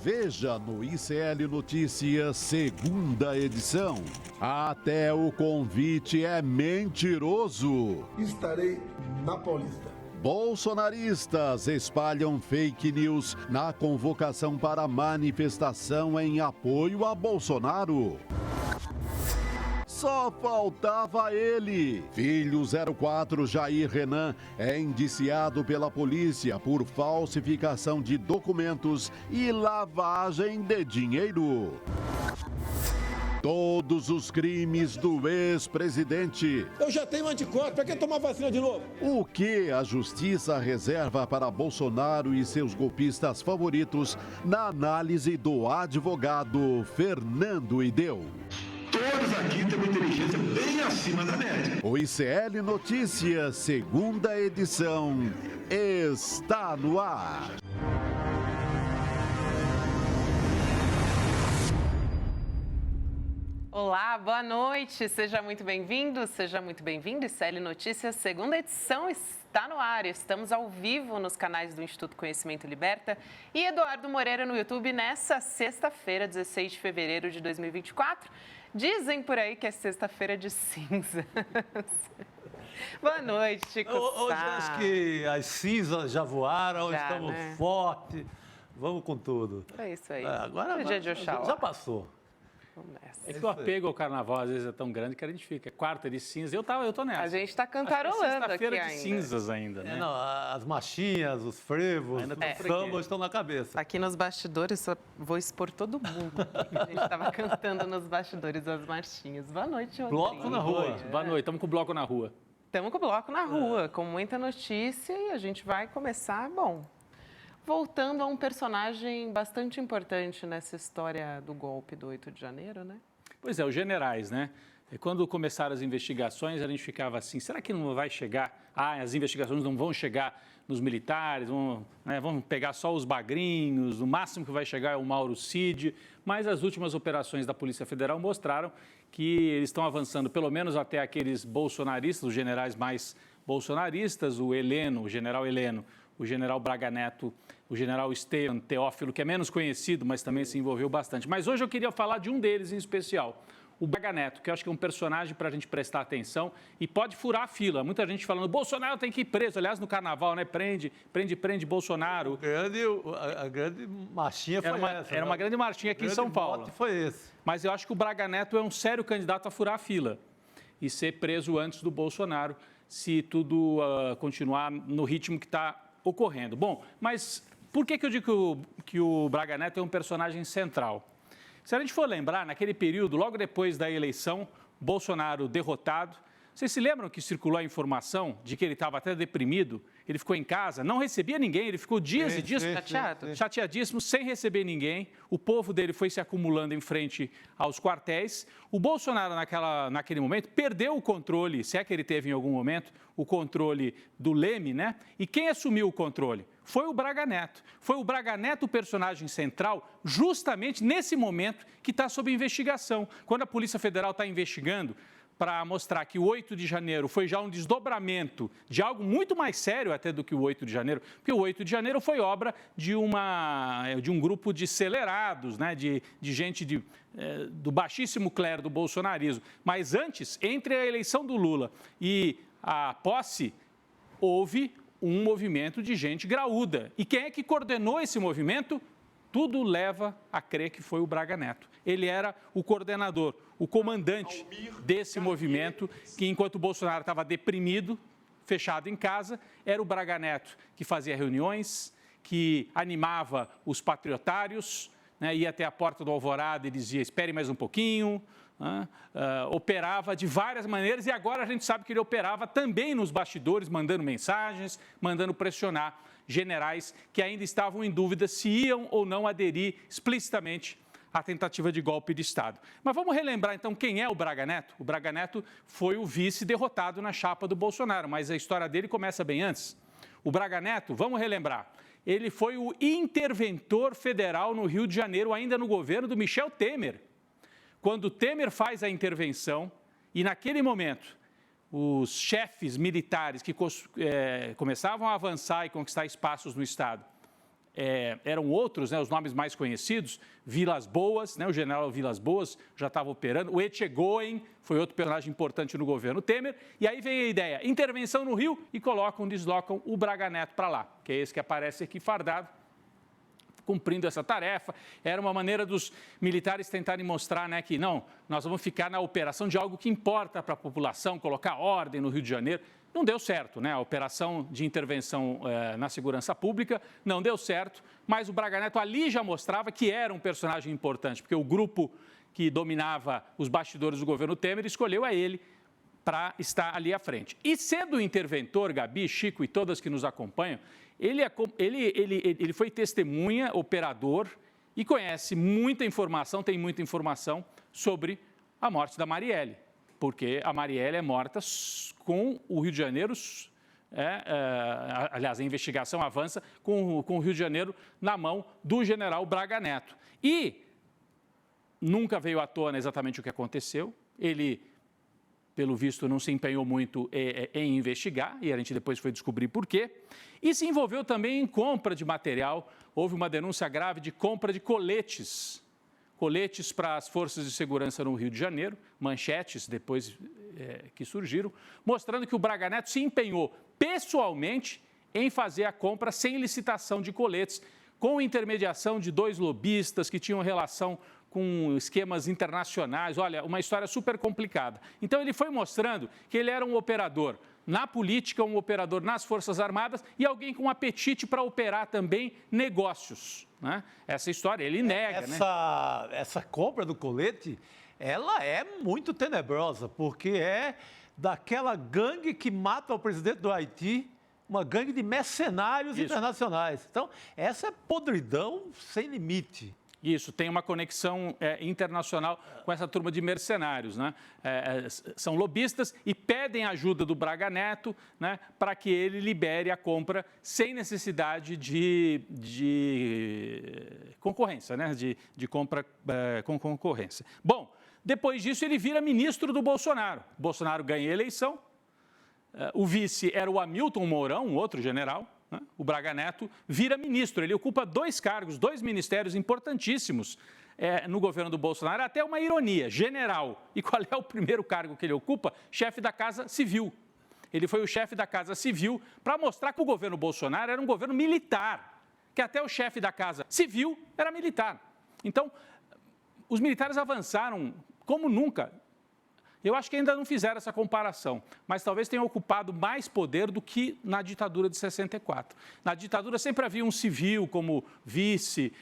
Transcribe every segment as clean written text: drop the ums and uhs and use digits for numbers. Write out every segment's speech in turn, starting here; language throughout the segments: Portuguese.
Veja no ICL Notícias, segunda edição. Até o convite é mentiroso. Estarei na Paulista. Bolsonaristas espalham fake news na convocação para manifestação em apoio a Bolsonaro. Só faltava ele. Filho 04 Jair Renan é indiciado pela polícia por falsificação de documentos e lavagem de dinheiro. Todos os crimes do ex-presidente. Eu já tenho anticorpo, para que tomar vacina de novo? O que a justiça reserva para Bolsonaro e seus golpistas favoritos na análise do advogado Fernando Ideu. Todos aqui têm uma inteligência bem acima da média. O ICL Notícias, segunda edição, está no ar. Olá, boa noite, seja muito bem-vindo, seja muito bem-vindo. ICL Notícias, segunda edição está no ar. Estamos ao vivo nos canais do Instituto Conhecimento Liberta e Eduardo Moreira no YouTube nessa sexta-feira, 16 de fevereiro de 2024. Dizem por aí que é sexta-feira de cinzas. Boa noite, Chico Sá. Hoje acho que as cinzas já voaram, Já, estamos né? fortes, vamos com tudo. É isso aí. Agora Hoje é dia de Oxalá. já passou. Vamos nessa. É que o apego ao carnaval às vezes é tão grande que a gente fica. É quarta de cinza. Eu tô nessa. A gente está Acho que é cantarolando aqui sexta-feira de ainda. cinzas ainda, né? Não, as marchinhas, os frevos, Ainda os tá por sambas aqui. estão na cabeça. Aqui nos bastidores, só vou expor todo mundo. A gente estava cantando nos bastidores as marchinhas. Boa noite, Rodrigo. Bloco na rua. Boa noite, estamos com o bloco na rua. Estamos com o bloco na rua, com muita notícia e a gente vai começar, voltando a um personagem bastante importante nessa história do golpe do 8 de janeiro, né? Pois é, os generais, né? E quando começaram as investigações, a gente ficava assim, será que não vai chegar? As investigações não vão chegar nos militares, vão pegar só os bagrinhos, o máximo que vai chegar é o Mauro Cid. Mas as últimas operações da Polícia Federal mostraram que eles estão avançando, pelo menos até aqueles bolsonaristas, os generais mais bolsonaristas, o general Heleno, o general Braga Neto, o general Estevam Teófilo, que é menos conhecido, mas também se envolveu bastante. Mas hoje eu queria falar de um deles em especial, o Braga Neto, que eu acho que é um personagem para a gente prestar atenção e pode furar a fila. Muita gente falando, Bolsonaro tem que ir preso. Aliás, no carnaval, né? Prende Bolsonaro. A grande marchinha foi essa. Era uma grande marchinha aqui em São Paulo. Mote foi esse. Mas eu acho que o Braga Neto é um sério candidato a furar a fila e ser preso antes do Bolsonaro, se tudo continuar no ritmo que está ocorrendo. Bom, mas por que eu digo que o Braga Neto é um personagem central? Se a gente for lembrar, naquele período, logo depois da eleição, Bolsonaro derrotado, vocês se lembram que circulou a informação de que ele estava até deprimido? Ele ficou em casa, não recebia ninguém, ele ficou dias e dias chateadíssimo, sem receber ninguém. O povo dele foi se acumulando em frente aos quartéis. O Bolsonaro, naquele momento, perdeu o controle, se é que ele teve em algum momento, o controle do Leme, né? E quem assumiu o controle? Foi o Braga Neto. Foi o Braga Neto o personagem central, justamente nesse momento que está sob investigação. Quando a Polícia Federal está investigando, para mostrar que o 8 de janeiro foi já um desdobramento de algo muito mais sério até do que o 8 de janeiro, porque o 8 de janeiro foi obra de um grupo de acelerados, né, de gente do baixíssimo clero do bolsonarismo. Mas antes, entre a eleição do Lula e a posse, houve um movimento de gente graúda. E quem é que coordenou esse movimento? Tudo leva a crer que foi o Braga Neto. Ele era o coordenador, o comandante desse movimento, que enquanto o Bolsonaro estava deprimido, fechado em casa, era o Braga Neto que fazia reuniões, que animava os patriotários, né, ia até a porta do Alvorada e dizia, espere mais um pouquinho, operava de várias maneiras e agora a gente sabe que ele operava também nos bastidores, mandando mensagens, mandando pressionar generais que ainda estavam em dúvida se iam ou não aderir explicitamente à tentativa de golpe de Estado. Mas vamos relembrar então quem é o Braga Neto? O Braga Neto foi o vice derrotado na chapa do Bolsonaro, mas a história dele começa bem antes. O Braga Neto, vamos relembrar, ele foi o interventor federal no Rio de Janeiro, ainda no governo do Michel Temer. Quando Temer faz a intervenção e naquele momento os chefes militares que começavam a avançar e conquistar espaços no Estado eram outros, né, os nomes mais conhecidos, Vilas Boas, né, o general Vilas Boas já estava operando, o Etchegóin foi outro personagem importante no governo Temer, e aí vem a ideia, intervenção no Rio e deslocam o Braga Neto para lá, que é esse que aparece aqui fardado, cumprindo essa tarefa. Era uma maneira dos militares tentarem mostrar, né, que não, nós vamos ficar na operação de algo que importa para a população, colocar ordem no Rio de Janeiro. Não deu certo, né? A operação de intervenção na segurança pública não deu certo, mas o Braga Neto ali já mostrava que era um personagem importante, porque o grupo que dominava os bastidores do governo Temer escolheu a ele para estar ali à frente. E sendo interventor, Gabi, Chico e todas que nos acompanham, ele foi testemunha, operador e conhece muita informação, tem muita informação sobre a morte da Marielle, porque a Marielle é morta com o Rio de Janeiro, aliás, a investigação avança com o Rio de Janeiro na mão do general Braga Neto. E nunca veio à tona exatamente o que aconteceu, ele, pelo visto, não se empenhou muito em investigar, e a gente depois foi descobrir por quê, e se envolveu também em compra de material, houve uma denúncia grave de compra de coletes para as forças de segurança no Rio de Janeiro, manchetes depois que surgiram, mostrando que o Braga Neto se empenhou pessoalmente em fazer a compra sem licitação de coletes, com intermediação de 2 lobistas que tinham relação com esquemas internacionais. Olha, uma história super complicada. Então, ele foi mostrando que ele era um operador na política, um operador nas Forças Armadas e alguém com apetite para operar também negócios, né? Essa história, ele nega, né? Essa compra do colete, ela é muito tenebrosa, porque é daquela gangue que mata o presidente do Haiti, uma gangue de mercenários internacionais. Então, essa é podridão sem limite. Isso, tem uma conexão internacional com essa turma de mercenários, né? São lobistas e pedem ajuda do Braga Neto, né, para que ele libere a compra sem necessidade de concorrência, né? De compra com concorrência. Bom, depois disso ele vira ministro do Bolsonaro. Bolsonaro ganha a eleição, o vice era o Hamilton Mourão, um outro general. O Braga Neto vira ministro, ele ocupa 2 cargos, 2 ministérios importantíssimos no governo do Bolsonaro, até uma ironia, general. E qual é o primeiro cargo que ele ocupa? Chefe da Casa Civil. Ele foi o chefe da Casa Civil para mostrar que o governo Bolsonaro era um governo militar, que até o chefe da Casa Civil era militar. Então, os militares avançaram como nunca. Eu acho que ainda não fizeram essa comparação, mas talvez tenham ocupado mais poder do que na ditadura de 64. Na ditadura sempre havia um civil como vice,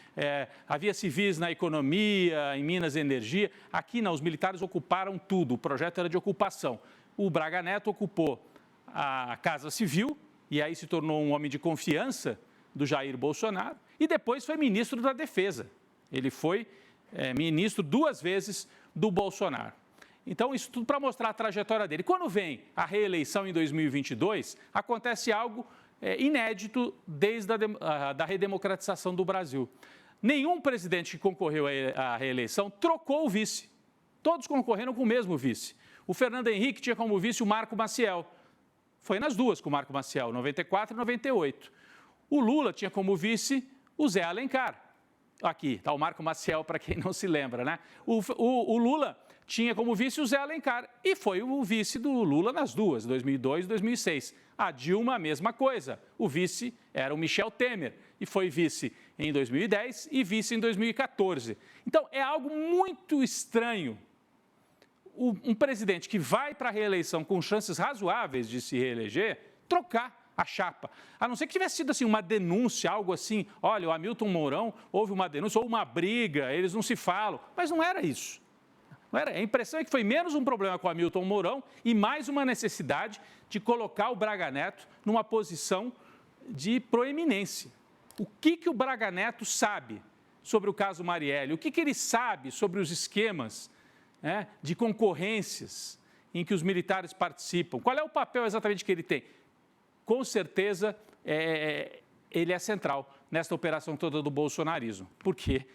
havia civis na economia, em Minas e Energia. Aqui não, os militares ocuparam tudo, o projeto era de ocupação. O Braga Neto ocupou a Casa Civil e aí se tornou um homem de confiança do Jair Bolsonaro e depois foi ministro da Defesa. Ele foi ministro 2 vezes do Bolsonaro. Então, isso tudo para mostrar a trajetória dele. Quando vem a reeleição em 2022, acontece algo inédito desde a redemocratização do Brasil. Nenhum presidente que concorreu à reeleição trocou o vice. Todos concorreram com o mesmo vice. O Fernando Henrique tinha como vice o Marco Maciel. Foi nas 2 com o Marco Maciel, 94 e 98. O Lula tinha como vice o Zé Alencar. Aqui está o Marco Maciel, para quem não se lembra, né? O Lula tinha como vice o Zé Alencar e foi o vice do Lula nas 2, 2002 e 2006. A Dilma, a mesma coisa. O vice era o Michel Temer e foi vice em 2010 e vice em 2014. Então, é algo muito estranho um presidente que vai para a reeleição com chances razoáveis de se reeleger, trocar a chapa. A não ser que tivesse sido assim, uma denúncia, algo assim, olha, o Hamilton Mourão, houve uma denúncia ou uma briga, eles não se falam. Mas não era isso. Não era. A impressão é que foi menos um problema com o Hamilton Mourão e mais uma necessidade de colocar o Braga Neto numa posição de proeminência. O que o Braga Neto sabe sobre o caso Marielle? O que ele sabe sobre os esquemas de concorrências em que os militares participam? Qual é o papel exatamente que ele tem? Com certeza, ele é central nesta operação toda do bolsonarismo, porque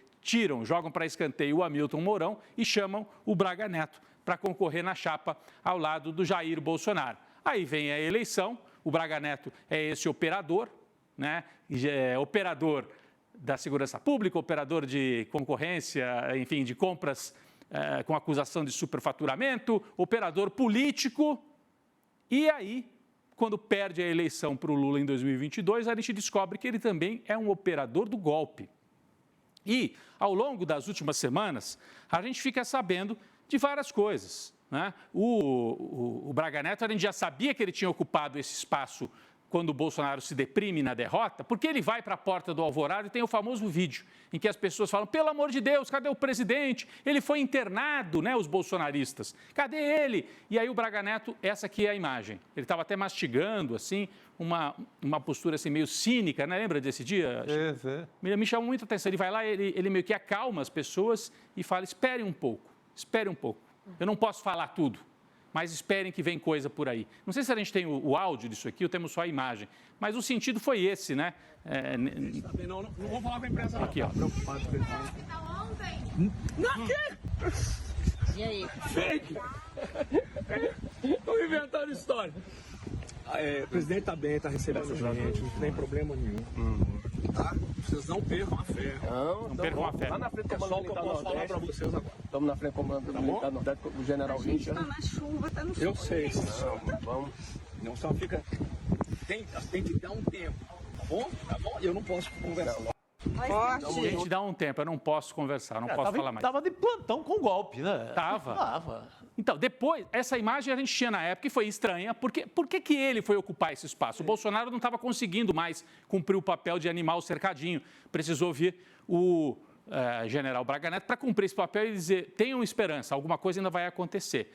jogam para escanteio o Hamilton Mourão e chamam o Braga Neto para concorrer na chapa ao lado do Jair Bolsonaro. Aí vem a eleição, o Braga Neto é esse operador, né? Operador da segurança pública, operador de concorrência, enfim, de compras com acusação de superfaturamento, operador político. E aí, quando perde a eleição para o Lula em 2022, a gente descobre que ele também é um operador do golpe. E, ao longo das últimas semanas, a gente fica sabendo de várias coisas, né? O Braga Neto, a gente já sabia que ele tinha ocupado esse espaço quando o Bolsonaro se deprime na derrota, porque ele vai para a porta do Alvorada e tem o famoso vídeo em que as pessoas falam, pelo amor de Deus, cadê o presidente? Ele foi internado, né, os bolsonaristas. Cadê ele? E aí o Braga Neto, essa aqui é a imagem. Ele estava até mastigando, assim, uma postura assim, meio cínica, né? Lembra desse dia? Me chamou muita atenção. Ele vai lá, ele meio que acalma as pessoas e fala, espere um pouco. Eu não posso falar tudo, mas esperem que vem coisa por aí. Não sei se a gente tem o áudio disso aqui ou temos só a imagem, mas o sentido foi esse, né? Não vou falar com a imprensa. Aqui, ó. E aí? Fake! Estão inventando história. O presidente está bem, está recebendo gente, não tem problema nenhum. Tá? Vocês não percam a fé. Não percam a fé. Lá na frente do comando militar Nordeste. Falar para vocês agora. Estamos na frente do comando militar Nordeste, o general Richard. Tá na chuva, tá no sol. Eu sei. Vamos. Não só fica. Tem que dar um tempo, tá bom? Tá bom? Eu não posso conversar. A gente dá um tempo, eu não posso conversar, não posso falar mais. Estava de plantão com golpe, né? Tava. Então, depois, essa imagem a gente tinha na época e foi estranha, porque por que ele foi ocupar esse espaço? O Bolsonaro não estava conseguindo mais cumprir o papel de animar o cercadinho. Precisou vir o general Braga Neto para cumprir esse papel e dizer, tenham esperança, alguma coisa ainda vai acontecer.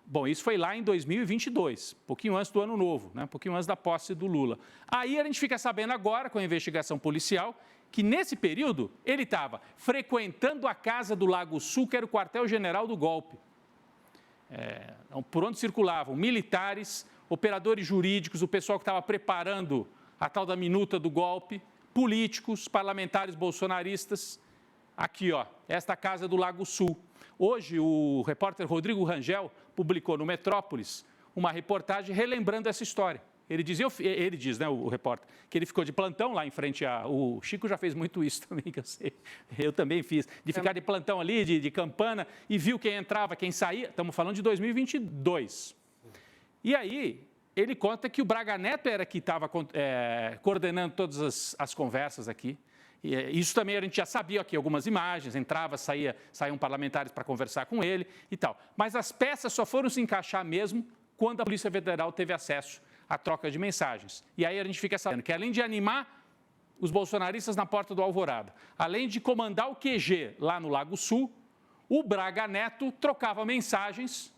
Bom, isso foi lá em 2022, um pouquinho antes do ano novo, né? Um pouquinho antes da posse do Lula. Aí a gente fica sabendo agora, com a investigação policial, que nesse período ele estava frequentando a casa do Lago Sul, que era o quartel-general do golpe. Por onde circulavam militares, operadores jurídicos, o pessoal que estava preparando a tal da minuta do golpe, políticos, parlamentares bolsonaristas. Aqui, ó, esta casa do Lago Sul. Hoje, o repórter Rodrigo Rangel publicou no Metrópolis uma reportagem relembrando essa história. Ele diz, né, o repórter, que ele ficou de plantão lá em frente a... O Chico já fez muito isso também, que eu sei. Eu também fiz. De ficar de plantão ali, de campana, e viu quem entrava, quem saía. Estamos falando de 2022. E aí, ele conta que o Braga Neto era que estava coordenando todas as conversas aqui. E isso também a gente já sabia aqui, algumas imagens, entrava, saíam parlamentares para conversar com ele e tal. Mas as peças só foram se encaixar mesmo quando a Polícia Federal teve acesso à troca de mensagens. E aí a gente fica sabendo que, além de animar os bolsonaristas na porta do Alvorada, além de comandar o QG lá no Lago Sul, o Braga Neto trocava mensagens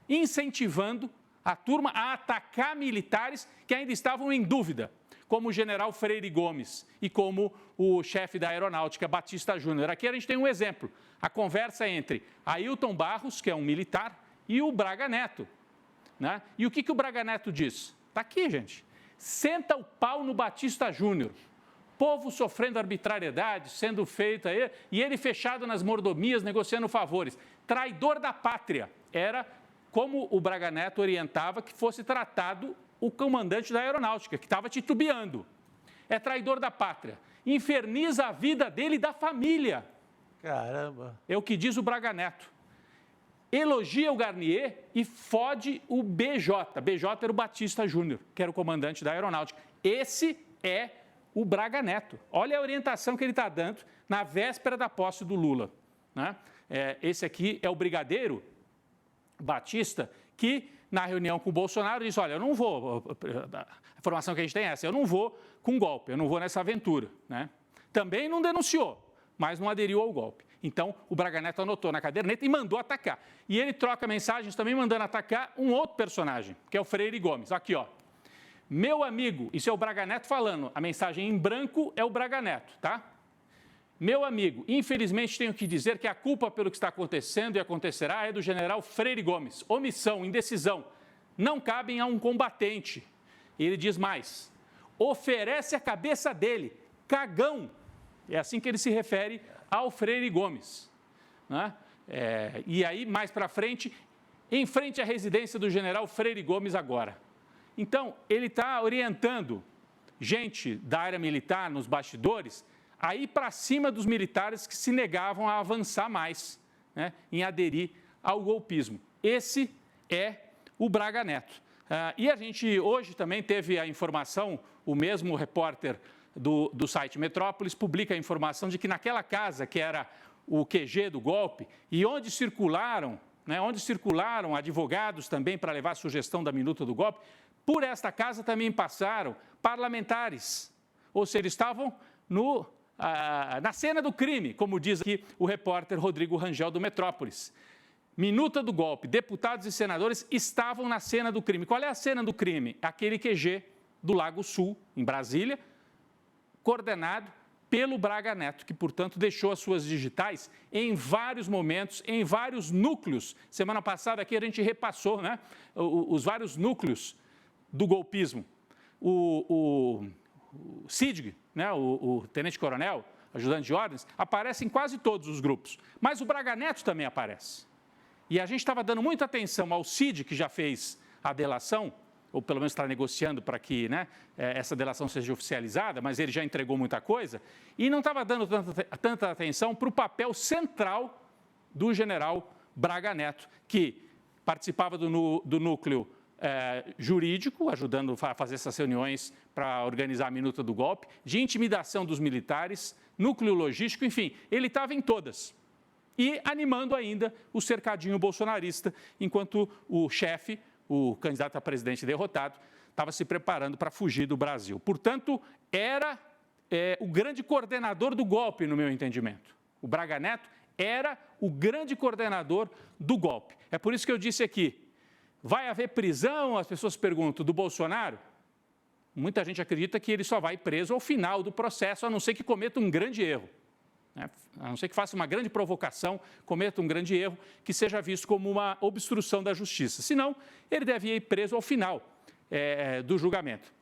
incentivando a turma a atacar militares que ainda estavam em dúvida, como o general Freire Gomes e como o chefe da aeronáutica, Batista Júnior. Aqui a gente tem um exemplo, a conversa entre Ailton Barros, que é um militar, e o Braga Neto. Né? E o que o Braga Neto diz? Está aqui, gente. Senta o pau no Batista Júnior. Povo sofrendo arbitrariedade, sendo feito aí, e ele fechado nas mordomias, negociando favores. Traidor da pátria. Era como o Braga Neto orientava que fosse tratado o comandante da aeronáutica, que estava titubeando. É traidor da pátria. Inferniza a vida dele e da família. Caramba. É o que diz o Braga Neto. Elogia o Garnier e fode o BJ. BJ era o Batista Júnior, que era o comandante da aeronáutica. Esse é o Braga Neto. Olha a orientação que ele está dando na véspera da posse do Lula. Né? Esse aqui é o brigadeiro Batista, que na reunião com o Bolsonaro disse, olha, eu não vou, a informação que a gente tem é essa, eu não vou com golpe, eu não vou nessa aventura. Né? Também não denunciou, mas não aderiu ao golpe. Então, o Braga Neto anotou na caderneta e mandou atacar. E ele troca mensagens também mandando atacar um outro personagem, que é o Freire Gomes. Aqui, ó. Meu amigo, isso é o Braga Neto falando, a mensagem em branco é o Braga Neto, tá? Meu amigo, infelizmente tenho que dizer que a culpa pelo que está acontecendo e acontecerá é do general Freire Gomes. Omissão, indecisão, não cabem a um combatente. E ele diz mais, oferece a cabeça dele, cagão. É assim que ele se refere ao Freire Gomes. Né? E aí, mais para frente, em frente à residência do general Freire Gomes agora. Então, ele está orientando gente da área militar nos bastidores a ir para cima dos militares que se negavam a avançar mais, né, em aderir ao golpismo. Esse é o Braga Neto. E a gente hoje também teve a informação, o mesmo repórter do site Metrópolis publica a informação de que naquela casa que era o QG do golpe e onde circularam advogados também para levar a sugestão da minuta do golpe, por esta casa também passaram parlamentares, ou seja, eles estavam na cena do crime, como diz aqui o repórter Rodrigo Rangel do Metrópolis. Minuta do golpe, deputados e senadores estavam na cena do crime. Qual é a cena do crime? Aquele QG do Lago Sul, em Brasília, coordenado pelo Braga Neto, que, portanto, deixou as suas digitais em vários momentos, em vários núcleos. Semana passada aqui a gente repassou, né, os vários núcleos do golpismo. O Sidg, né, o tenente-coronel, ajudante de ordens, aparece em quase todos os grupos. Mas o Braga Neto também aparece. E a gente estava dando muita atenção ao Cid, que já fez a delação, ou pelo menos está negociando para que, né, essa delação seja oficializada, mas ele já entregou muita coisa, e não estava dando tanta atenção para o papel central do general Braga Neto, que participava do núcleo jurídico, ajudando a fazer essas reuniões para organizar a minuta do golpe, de intimidação dos militares, núcleo logístico, enfim, ele estava em todas. E animando ainda o cercadinho bolsonarista, enquanto o chefe, o candidato a presidente derrotado, estava se preparando para fugir do Brasil. Portanto, era o grande coordenador do golpe, no meu entendimento. O Braga Neto era o grande coordenador do golpe. É por isso que eu disse aqui, vai haver prisão, as pessoas perguntam, do Bolsonaro? Muita gente acredita que ele só vai preso ao final do processo, a não ser que cometa um grande erro. A não ser que faça uma grande provocação, cometa um grande erro, que seja visto como uma obstrução da justiça. Senão, ele deve ir preso ao final do julgamento,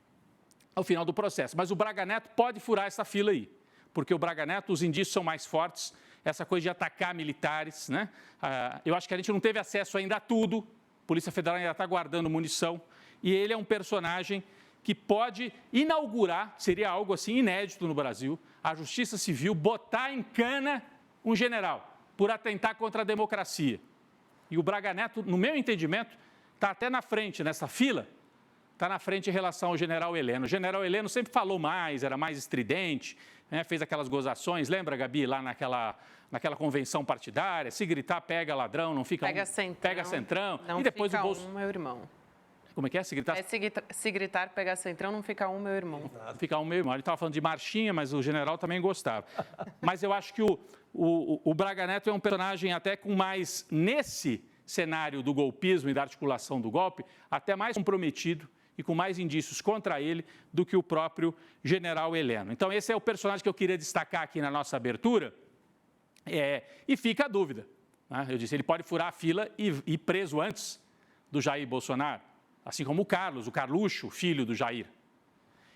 ao final do processo. Mas o Braga Neto pode furar essa fila aí, porque o Braga Neto, os indícios são mais fortes, essa coisa de atacar militares, né? Eu acho que a gente não teve acesso ainda a tudo, a Polícia Federal ainda está guardando munição, e ele é um personagem que pode inaugurar, seria algo assim inédito no Brasil, a Justiça Civil botar em cana um general por atentar contra a democracia. E o Braga Neto, no meu entendimento, está até na frente, nessa fila, está na frente em relação ao general Heleno. O general Heleno sempre falou mais, era mais estridente, né, fez aquelas gozações, lembra, Gabi, lá naquela convenção partidária, se gritar, pega ladrão, não fica pega centrão, não e depois fica o Bolsonaro... meu irmão. Como é que é? Se gritar, pegar centrão, não fica meu irmão. Fica meu irmão. Ele estava falando de marchinha, mas o general também gostava. Mas eu acho que o Braga Neto é um personagem até com mais, nesse cenário do golpismo e da articulação do golpe, até mais comprometido e com mais indícios contra ele do que o próprio general Heleno. Então, esse é o personagem que eu queria destacar aqui na nossa abertura. E fica a dúvida, né? Eu disse, ele pode furar a fila e ir preso antes do Jair Bolsonaro. Assim como o Carluxo, filho do Jair.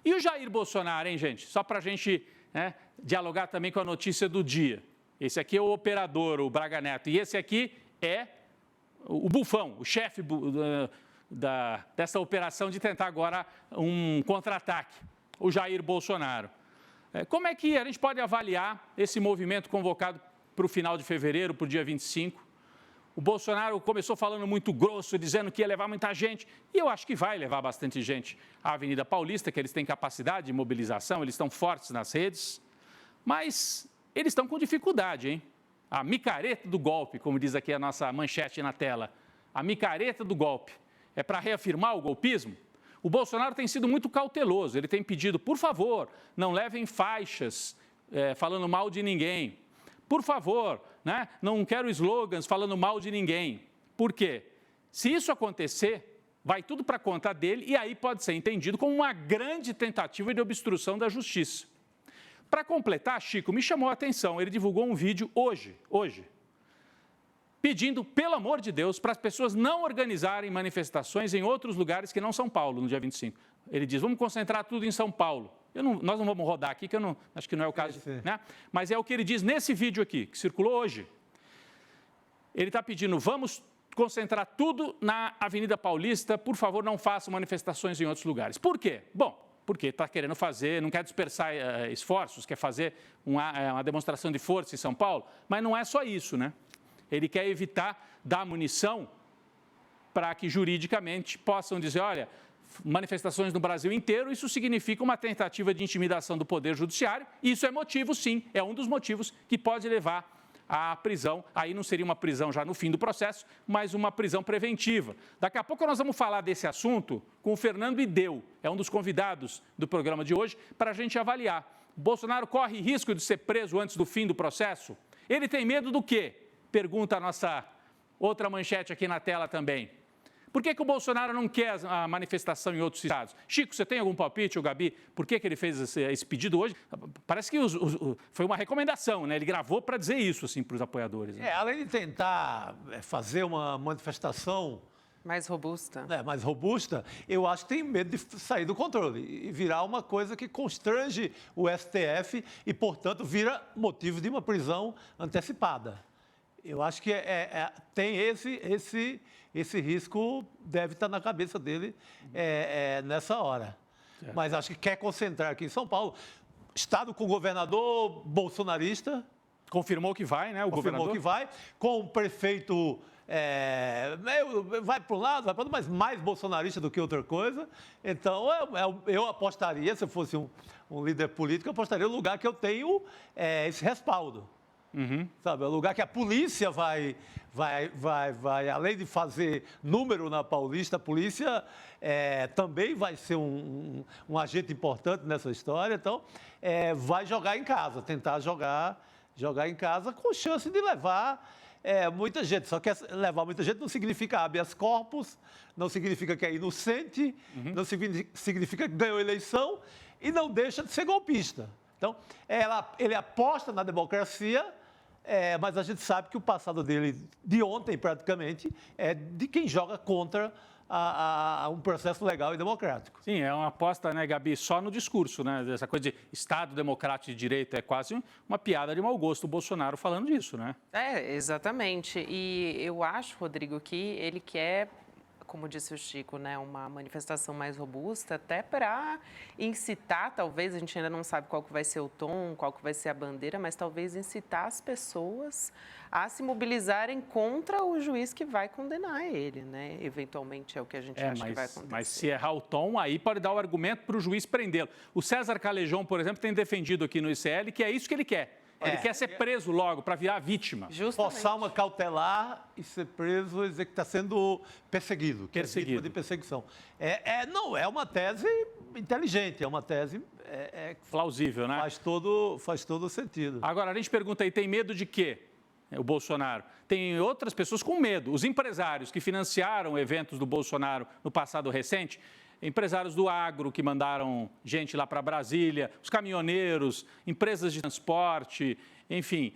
E o Jair Bolsonaro, hein, gente? Só para a gente, né, dialogar também com a notícia do dia. Esse aqui é o operador, o Braga Neto. E esse aqui é o bufão, o chefe dessa operação de tentar agora um contra-ataque, o Jair Bolsonaro. Como é que a gente pode avaliar esse movimento convocado para o final de fevereiro, para o dia 25? O Bolsonaro começou falando muito grosso, dizendo que ia levar muita gente, e eu acho que vai levar bastante gente à Avenida Paulista, que eles têm capacidade de mobilização, eles estão fortes nas redes, mas eles estão com dificuldade, hein? A micareta do golpe, como diz aqui a nossa manchete na tela, a micareta do golpe é para reafirmar o golpismo? O Bolsonaro tem sido muito cauteloso, ele tem pedido, por favor, não levem faixas falando mal de ninguém. Por favor, né, não quero slogans falando mal de ninguém. Por quê? Se isso acontecer, vai tudo para conta dele e aí pode ser entendido como uma grande tentativa de obstrução da justiça. Para completar, Chico, me chamou a atenção, ele divulgou um vídeo hoje, pedindo, pelo amor de Deus, para as pessoas não organizarem manifestações em outros lugares que não São Paulo, no dia 25. Ele diz, vamos concentrar tudo em São Paulo. Nós não vamos rodar aqui, que eu não, acho que não é o caso, né? Mas é o que ele diz nesse vídeo aqui, que circulou hoje. Ele está pedindo, vamos concentrar tudo na Avenida Paulista, por favor, não façam manifestações em outros lugares. Por quê? Bom, porque está querendo fazer, não quer dispersar esforços, quer fazer uma demonstração de força em São Paulo, mas não é só isso, né? Ele quer evitar dar munição para que juridicamente possam dizer, olha, manifestações no Brasil inteiro, isso significa uma tentativa de intimidação do Poder Judiciário, e isso é motivo, sim, é um dos motivos que pode levar à prisão. Aí não seria uma prisão já no fim do processo, mas uma prisão preventiva. Daqui a pouco nós vamos falar desse assunto com o Fernando Ideu, é um dos convidados do programa de hoje, para a gente avaliar. Bolsonaro corre risco de ser preso antes do fim do processo? Ele tem medo do quê? Pergunta a nossa outra manchete aqui na tela também. Por que o Bolsonaro não quer a manifestação em outros estados? Chico, você tem algum palpite, ou Gabi, por que ele fez esse pedido hoje? Parece que foi uma recomendação, né? Ele gravou para dizer isso assim, para os apoiadores. Né? Além de tentar fazer uma manifestação mais robusta. Mais robusta, eu acho que tem medo de sair do controle e virar uma coisa que constrange o STF e, portanto, vira motivo de uma prisão antecipada. Eu acho que tem esse risco, deve estar na cabeça dele nessa hora. Certo. Mas acho que quer concentrar aqui em São Paulo. Estado com governador bolsonarista. Confirmou que vai, né? Confirmou que vai. Com o prefeito, vai para um lado, vai para outro, mas mais bolsonarista do que outra coisa. Então, eu apostaria, se eu fosse um líder político, eu apostaria no lugar que eu tenho esse respaldo. Uhum. Sabe, é o lugar que a polícia vai, além de fazer número na Paulista, a polícia também vai ser um agente importante nessa história. Então, vai jogar em casa, tentar jogar em casa com chance de levar muita gente. Só que levar muita gente não significa habeas corpus, não significa que é inocente, não significa que ganhou eleição e não deixa de ser golpista. Então, ele aposta na democracia, mas a gente sabe que o passado dele, de ontem praticamente, é de quem joga contra um processo legal e democrático. Sim, é uma aposta, né, Gabi, só no discurso, né? Essa coisa de Estado democrático de direito é quase uma piada de mau gosto, o Bolsonaro falando disso, né? Exatamente. E eu acho, Rodrigo, que ele quer, como disse o Chico, né, uma manifestação mais robusta, até para incitar, talvez, a gente ainda não sabe qual que vai ser o tom, qual que vai ser a bandeira, mas talvez incitar as pessoas a se mobilizarem contra o juiz que vai condenar ele, né? Eventualmente é o que a gente acha que vai acontecer. Mas se errar o tom, aí pode dar o argumento para o juiz prendê-lo. O César Calejão, por exemplo, tem defendido aqui no ICL que é isso que ele quer. Ele quer ser preso logo, para virar vítima. Justamente. Forçar uma cautelar e ser preso e dizer que está sendo perseguido. Que é vítima de perseguição. Não, é uma tese inteligente, é uma tese... plausível, né? Faz todo sentido. Agora, a gente pergunta aí, tem medo de quê? O Bolsonaro. Tem outras pessoas com medo. Os empresários que financiaram eventos do Bolsonaro no passado recente, empresários do agro que mandaram gente lá para Brasília, os caminhoneiros, empresas de transporte, enfim,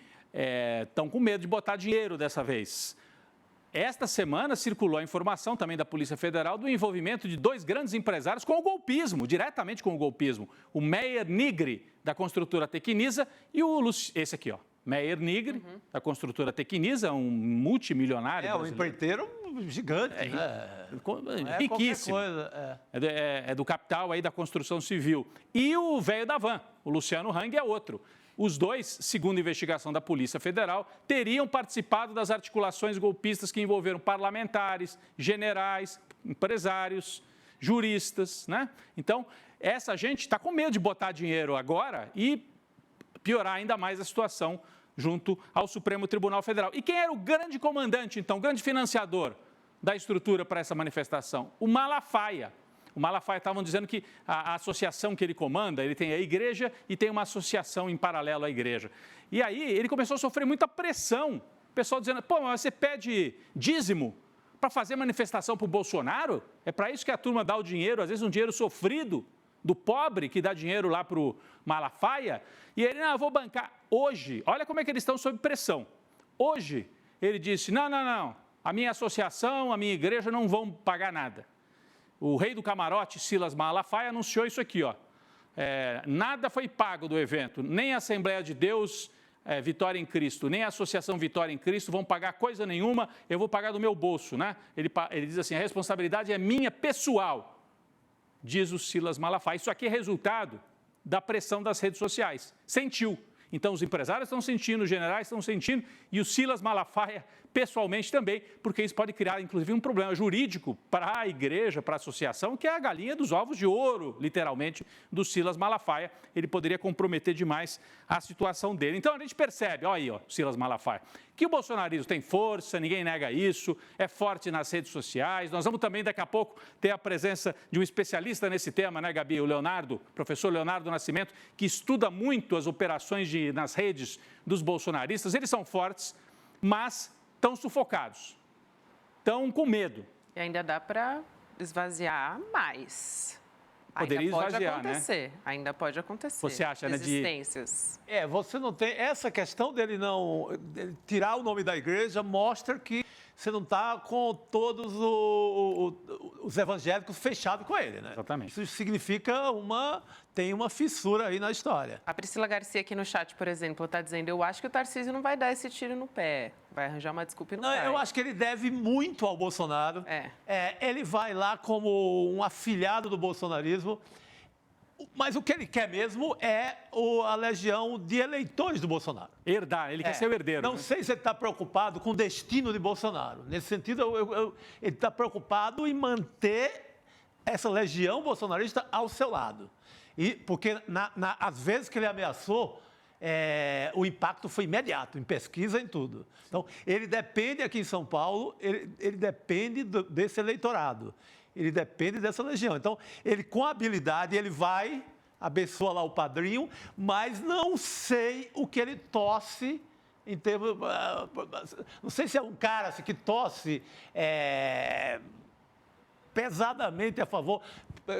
estão com medo de botar dinheiro dessa vez. Esta semana circulou a informação também da Polícia Federal do envolvimento de 2 grandes empresários com o golpismo, diretamente com o golpismo. O Meyer Nigre, da construtora Tecnisa, e esse aqui, ó. Meyer Nigre, da construtora Tecnisa, um multimilionário brasileiro. Um empreiteiro gigante, riquíssimo. É do capital aí da construção civil. E o velho da van, o Luciano Hang, é outro. Os dois, segundo a investigação da Polícia Federal, teriam participado das articulações golpistas que envolveram parlamentares, generais, empresários, juristas, né? Então, essa gente está com medo de botar dinheiro agora e piorar ainda mais a situação junto ao Supremo Tribunal Federal. E quem era o grande comandante, então, o grande financiador da estrutura para essa manifestação? O Malafaia. O Malafaia, estavam dizendo que a associação que ele comanda, ele tem a igreja e tem uma associação em paralelo à igreja. E aí ele começou a sofrer muita pressão. O pessoal dizendo, mas você pede dízimo para fazer manifestação para o Bolsonaro? É para isso que a turma dá o dinheiro, às vezes um dinheiro sofrido, do pobre que dá dinheiro lá para o Malafaia. E ele, eu vou bancar. Hoje, olha como é que eles estão sob pressão. Hoje, ele disse, não, a minha associação, a minha igreja não vão pagar nada. O rei do camarote, Silas Malafaia, anunciou isso aqui, ó. Nada foi pago do evento, nem a Assembleia de Deus Vitória em Cristo, nem a Associação Vitória em Cristo vão pagar coisa nenhuma, eu vou pagar do meu bolso, né? Ele diz assim, a responsabilidade é minha pessoal. diz o Silas Malafaia. Isso aqui é resultado da pressão das redes sociais. Sentiu. Então, os empresários estão sentindo, os generais estão sentindo e o Silas Malafaia, pessoalmente, também, porque isso pode criar, inclusive, um problema jurídico para a igreja, para a associação, que é a galinha dos ovos de ouro, literalmente, do Silas Malafaia. Ele poderia comprometer demais a situação dele. Então, a gente percebe, olha aí, ó, Silas Malafaia, que o bolsonarismo tem força, ninguém nega isso, é forte nas redes sociais. Nós vamos também, daqui a pouco, ter a presença de um especialista nesse tema, né, Gabi? O Leonardo, professor Leonardo Nascimento, que estuda muito as operações nas redes dos bolsonaristas. Eles são fortes, mas estão sufocados, estão com medo. E ainda dá para esvaziar mais. Poderia ainda pode esvaziar, acontecer, né? Ainda pode acontecer. Você acha, né, resistências. Você não tem... Essa questão dele dele tirar o nome da igreja mostra que você não está com todos os evangélicos fechados com ele, né? Exatamente. Isso significa tem uma fissura aí na história. A Priscila Garcia aqui no chat, por exemplo, está dizendo, eu acho que o Tarcísio não vai dar esse tiro no pé. Vai arranjar uma desculpa e não vai. Eu acho que ele deve muito ao Bolsonaro. Ele vai lá como um afilhado do bolsonarismo. Mas o que ele quer mesmo é a legião de eleitores do Bolsonaro. Herdar, ele quer ser o herdeiro. Não sei se ele está preocupado com o destino de Bolsonaro. Nesse sentido, ele está preocupado em manter essa legião bolsonarista ao seu lado. Porque às vezes que ele ameaçou, o impacto foi imediato, em pesquisa, em tudo. Então, ele depende aqui em São Paulo, ele depende desse eleitorado. Ele depende dessa legião. Então, ele com habilidade, ele vai, abençoa lá o padrinho, mas não sei o que ele torce em termos... Não sei se é um cara assim, que torce pesadamente a favor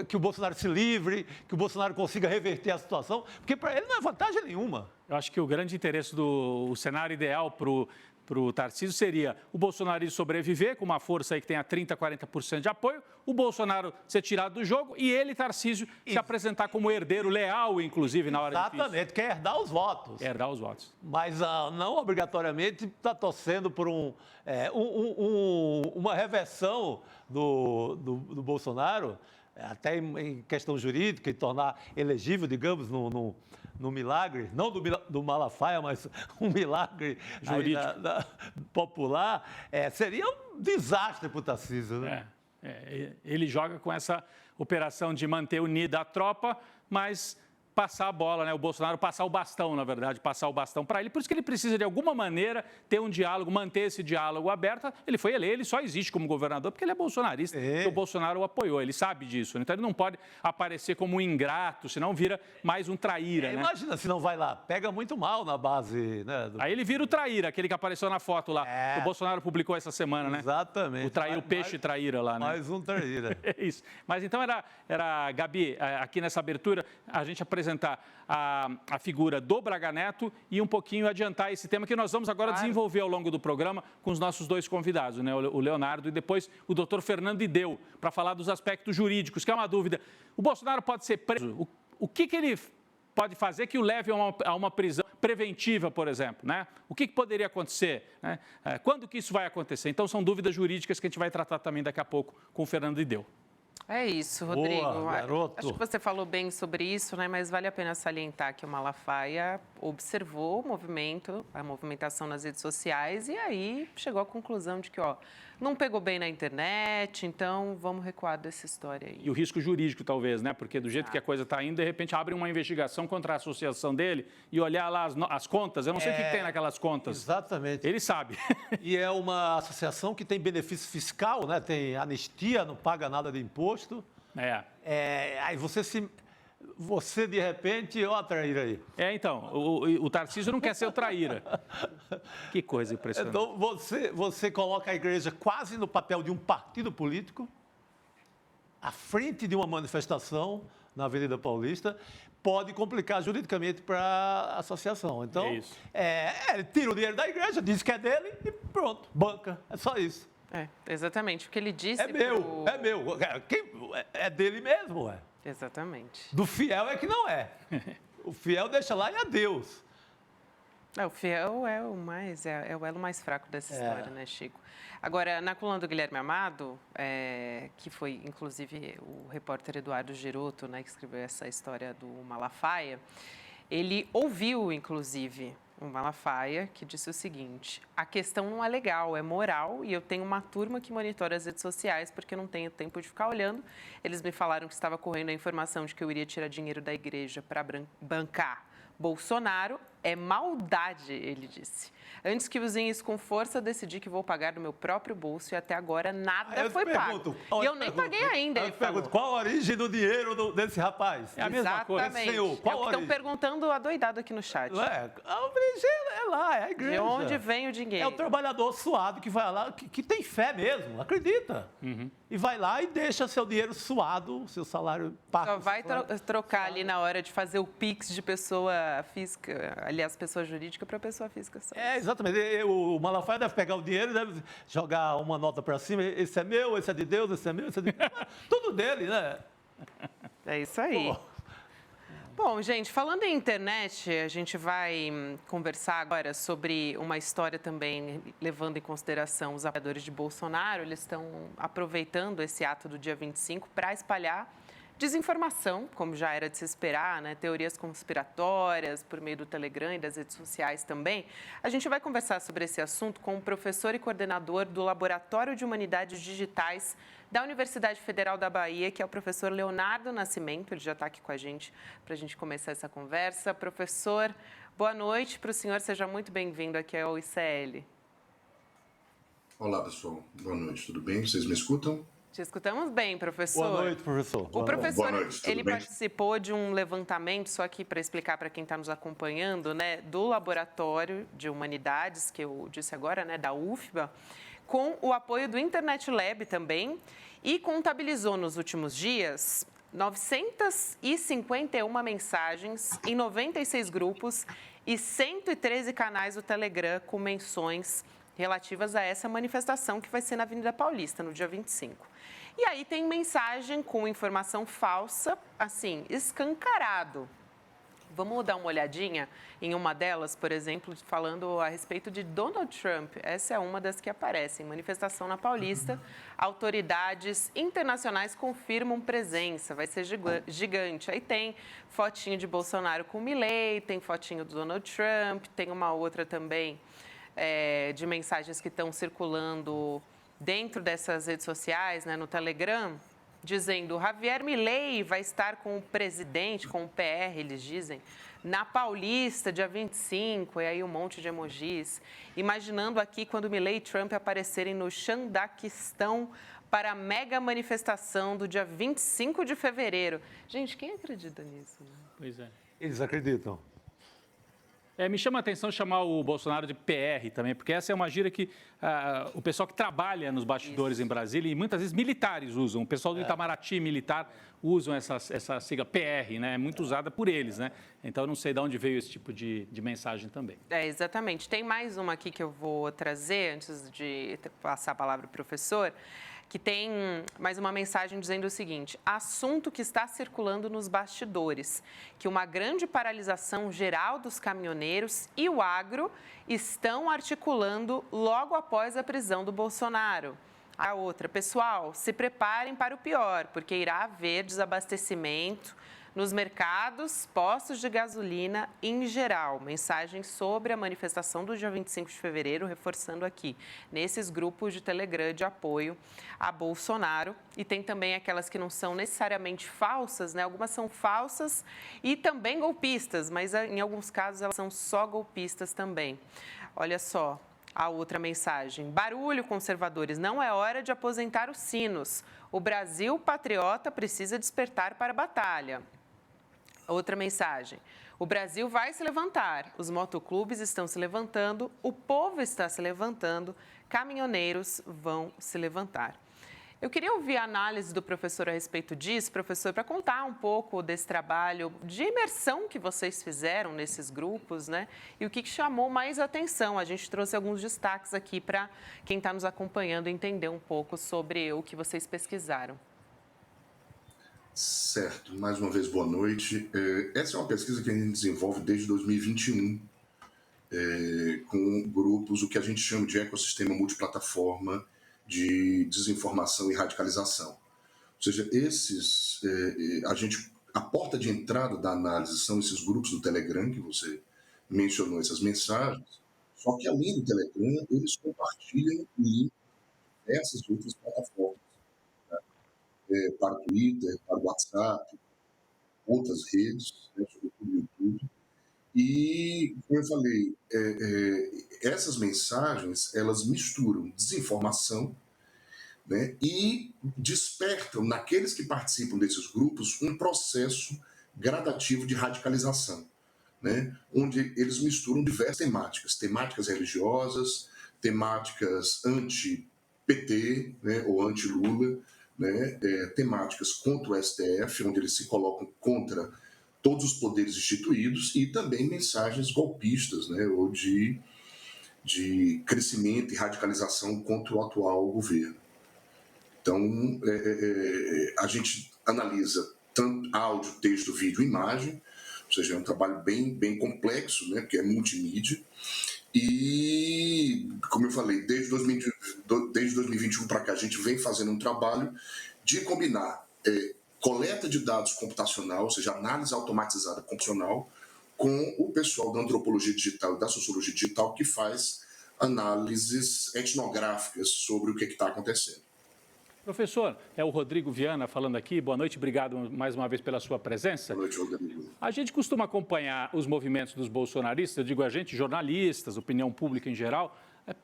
que o Bolsonaro se livre, que o Bolsonaro consiga reverter a situação, porque para ele não é vantagem nenhuma. Eu acho que o grande interesse o cenário ideal para o Tarcísio seria o bolsonarismo sobreviver com uma força aí que tenha 30%, 40% de apoio, o Bolsonaro ser tirado do jogo e ele, Tarcísio, se apresentar como herdeiro leal, inclusive, na hora difícil. Exatamente, quer herdar os votos. Herdar os votos. Mas não obrigatoriamente está torcendo por uma reversão do Bolsonaro, até em questão jurídica, e tornar elegível, digamos, no milagre, não do Malafaia, mas um milagre jurídico popular, seria um desastre para o Tarcísio, né? Ele joga com essa operação de manter unida a tropa, mas passar a bola, né? O Bolsonaro passar o bastão, na verdade, passar o bastão para ele. Por isso que ele precisa, de alguma maneira, ter um diálogo, manter esse diálogo aberto. Ele foi eleito, ele só existe como governador porque ele é bolsonarista. O Bolsonaro o apoiou, ele sabe disso. Então, ele não pode aparecer como um ingrato, senão vira mais um traíra, né? Imagina se não vai lá, pega muito mal na base, né? Aí ele vira o traíra, aquele que apareceu na foto lá, que o Bolsonaro publicou essa semana, né? Exatamente. O peixe traíra lá, né? Mais um traíra. É isso. Mas então era, Gabi, aqui nessa abertura, a gente apresentar a figura do Braga Neto e um pouquinho adiantar esse tema que nós vamos agora desenvolver ao longo do programa com os nossos dois convidados, né? O Leonardo e depois o doutor Fernando Ideu, para falar dos aspectos jurídicos, que é uma dúvida. O Bolsonaro pode ser preso? O que ele pode fazer que o leve a uma prisão preventiva, por exemplo, né? O que poderia acontecer, né? Quando que isso vai acontecer? Então, são dúvidas jurídicas que a gente vai tratar também daqui a pouco com o Fernando Ideu. É isso, Rodrigo. Boa, garoto. Acho que você falou bem sobre isso, né? Mas vale a pena salientar que o Malafaia observou o movimento, a movimentação nas redes sociais e aí chegou à conclusão de que, não pegou bem na internet, então vamos recuar dessa história aí. E o risco jurídico, talvez, né? Porque do jeito que a coisa está indo, de repente abre uma investigação contra a associação dele e olhar lá as contas. Eu não sei o que tem naquelas contas. Exatamente. Ele sabe. E é uma associação que tem benefício fiscal, né? Tem anistia, não paga nada de imposto. Aí você de repente, traíra aí. Então, o Tarcísio não quer ser o traíra. Que coisa impressionante. Então, você coloca a igreja quase no papel de um partido político, à frente de uma manifestação na Avenida Paulista, pode complicar juridicamente para a associação. Então, ele tira o dinheiro da igreja, diz que é dele e pronto, banca. É só isso. Exatamente. O que ele disse... É meu. É dele mesmo, Exatamente. Do fiel é que não é. O fiel deixa lá e é Deus. O fiel é o elo mais fraco dessa história, né, Chico? Agora, na coluna do Guilherme Amado, que foi, inclusive, o repórter Eduardo Giroto, né, que escreveu essa história do Malafaia, ele ouviu, inclusive, o Malafaia, que disse o seguinte: a questão não é legal, é moral, e eu tenho uma turma que monitora as redes sociais porque eu não tenho tempo de ficar olhando. Eles me falaram que estava correndo a informação de que eu iria tirar dinheiro da igreja para bancar Bolsonaro. É maldade, ele disse. Antes que usem isso com força, decidi que vou pagar do meu próprio bolso e até agora nada foi pago. E eu nem paguei ainda, ele falou. Qual a origem do dinheiro desse rapaz? É a mesma coisa. Exatamente. Qual a estão perguntando adoidado aqui no chat. A origem é lá, é a igreja. De onde vem o dinheiro? É o trabalhador suado que vai lá, que tem fé mesmo, acredita. E vai lá e deixa seu dinheiro suado, seu salário pago. Só vai trocar ali na hora de fazer o Pix de pessoa física, aliás, pessoa jurídica para pessoa física. Só. Exatamente. O Malafaia deve pegar o dinheiro e deve jogar uma nota para cima. Esse é meu, esse é de Deus, esse é meu, esse é de Deus. Tudo dele, né? É isso aí. Bom, gente, falando em internet, a gente vai conversar agora sobre uma história também levando em consideração os apoiadores de Bolsonaro. Eles estão aproveitando esse ato do dia 25 para espalhar desinformação, como já era de se esperar, né? Teorias conspiratórias por meio do Telegram e das redes sociais também. A gente vai conversar sobre esse assunto com o professor e coordenador do Laboratório de Humanidades Digitais da Universidade Federal da Bahia, que é o professor Leonardo Nascimento. Ele já está aqui com a gente para a gente começar essa conversa. Professor, boa noite para o senhor. Seja muito bem-vindo aqui ao ICL. Olá, pessoal. Boa noite. Tudo bem? Vocês me escutam? Te escutamos bem, professor. Boa noite, professor. O professor, Boa noite, ele bem? participou de um levantamento, só aqui para explicar para quem está nos acompanhando, né, do Laboratório de Humanidades, que eu disse agora, né, da UFBA, com o apoio do Internet Lab também, e contabilizou nos últimos dias 951 mensagens em 96 grupos e 113 canais do Telegram com menções relativas a essa manifestação que vai ser na Avenida Paulista, no dia 25. E aí tem mensagem com informação falsa, assim, escancarado. Vamos dar uma olhadinha em uma delas, por exemplo, falando a respeito de Donald Trump. Essa é uma das que aparecem. Manifestação na Paulista, autoridades internacionais confirmam presença, vai ser gigante. Aí tem fotinho de Bolsonaro com Milei, tem fotinho do Donald Trump, tem uma outra também de mensagens que estão circulando dentro dessas redes sociais, né, no Telegram, dizendo: Javier Milei vai estar com o presidente, com o PR, eles dizem, na Paulista, dia 25, e aí um monte de emojis. Imaginando aqui quando Milei e Trump aparecerem no Xandaquistão para a mega manifestação do dia 25 de fevereiro. Gente, quem acredita nisso? Né? Pois é. Eles acreditam. Me chama a atenção chamar o Bolsonaro de PR também, porque essa é uma gíria que o pessoal que trabalha nos bastidores em Brasília, e muitas vezes militares usam, o pessoal do Itamaraty militar usam essa sigla PR, né? É muito usada por eles, né? Então, eu não sei de onde veio esse tipo de mensagem também. Exatamente. Tem mais uma aqui que eu vou trazer, antes de passar a palavra para o professor, que tem mais uma mensagem dizendo o seguinte: assunto que está circulando nos bastidores, que uma grande paralisação geral dos caminhoneiros e o agro estão articulando logo após a prisão do Bolsonaro. A outra: pessoal, se preparem para o pior, porque irá haver desabastecimento nos mercados, postos de gasolina em geral. Mensagem sobre a manifestação do dia 25 de fevereiro, reforçando aqui, nesses grupos de Telegram de apoio a Bolsonaro. E tem também aquelas que não são necessariamente falsas, né? Algumas são falsas e também golpistas, mas em alguns casos elas são só golpistas também. Olha só a outra mensagem: barulho, conservadores, não é hora de aposentar os sinos. O Brasil patriota precisa despertar para a batalha. Outra mensagem: o Brasil vai se levantar, os motoclubes estão se levantando, o povo está se levantando, caminhoneiros vão se levantar. Eu queria ouvir a análise do professor a respeito disso, professor, para contar um pouco desse trabalho de imersão que vocês fizeram nesses grupos, né? E o que chamou mais atenção. A gente trouxe alguns destaques aqui para quem está nos acompanhando entender um pouco sobre o que vocês pesquisaram. Certo. Mais uma vez, boa noite. Essa é uma pesquisa que a gente desenvolve desde 2021. com grupos, o que a gente chama de ecossistema multiplataforma de desinformação e radicalização. Ou seja, a porta de entrada da análise são esses grupos do Telegram, que você mencionou, essas mensagens, só que além do Telegram, eles compartilham em essas outras plataformas, né? Para o Twitter, para o WhatsApp, outras redes, né, sobretudo o YouTube. E, como eu falei, essas mensagens, elas misturam desinformação, né, e despertam naqueles que participam desses grupos um processo gradativo de radicalização, né, onde eles misturam diversas temáticas religiosas, temáticas anti-PT, né, ou anti-Lula, né, temáticas contra o STF, onde eles se colocam contra todos os poderes instituídos, e também mensagens golpistas, né, ou de crescimento e radicalização contra o atual governo. Então, a gente analisa tanto áudio, texto, vídeo e imagem, ou seja, é um trabalho bem complexo, né, porque é multimídia, e, como eu falei, desde 2021 para cá, a gente vem fazendo um trabalho de combinar coleta de dados computacional, ou seja, análise automatizada computacional, com o pessoal da antropologia digital e da sociologia digital, que faz análises etnográficas sobre o que está acontecendo. Professor, é o Rodrigo Viana falando aqui. Boa noite, obrigado mais uma vez pela sua presença. Boa noite, Rodrigo. A gente costuma acompanhar os movimentos dos bolsonaristas, eu digo a gente, jornalistas, opinião pública em geral,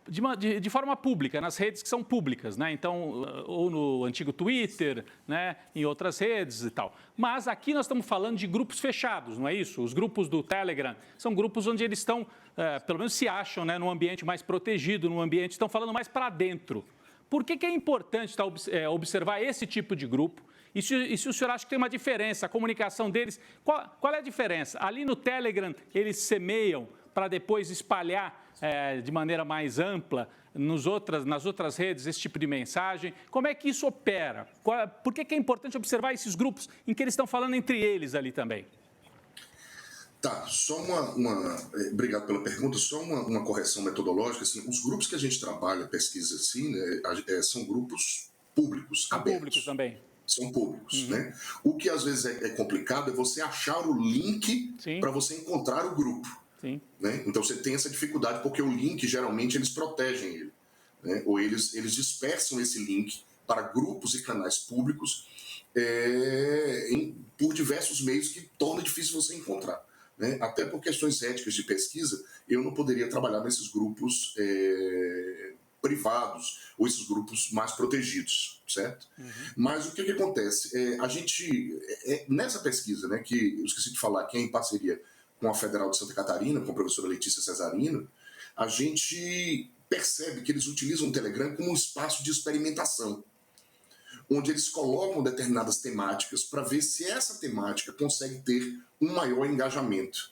de forma pública, nas redes que são públicas, né? Então, ou no antigo Twitter, né? Em outras redes e tal. Mas aqui nós estamos falando de grupos fechados, não é isso? Os grupos do Telegram são grupos onde eles estão, pelo menos se acham, né? Num ambiente mais protegido, num ambiente, estão falando mais para dentro. Por que é importante observar esse tipo de grupo? E se o senhor acha que tem uma diferença, a comunicação deles, qual é a diferença? Ali no Telegram, eles semeiam para depois espalhar de maneira mais ampla nas outras redes esse tipo de mensagem? Como é que isso opera? Por que é importante observar esses grupos em que eles estão falando entre eles ali também? Tá, só obrigado pela pergunta, só uma correção metodológica. Assim, os grupos que a gente trabalha, pesquisa assim, né, são grupos públicos, abertos. Públicos também. São públicos, né? O que às vezes é complicado é você achar o link para você encontrar o grupo. Sim. Né? Então você tem essa dificuldade porque o link, geralmente, eles protegem ele, né? Ou eles dispersam esse link para grupos e canais públicos por diversos meios que torna difícil você encontrar. Né? Até por questões éticas de pesquisa, eu não poderia trabalhar nesses grupos privados ou esses grupos mais protegidos, certo? Mas o que acontece? A gente, nessa pesquisa, né, que eu esqueci de falar, que é em parceria com a Federal de Santa Catarina, com a professora Letícia Cesarino, a gente percebe que eles utilizam o Telegram como um espaço de experimentação, onde eles colocam determinadas temáticas para ver se essa temática consegue ter um maior engajamento.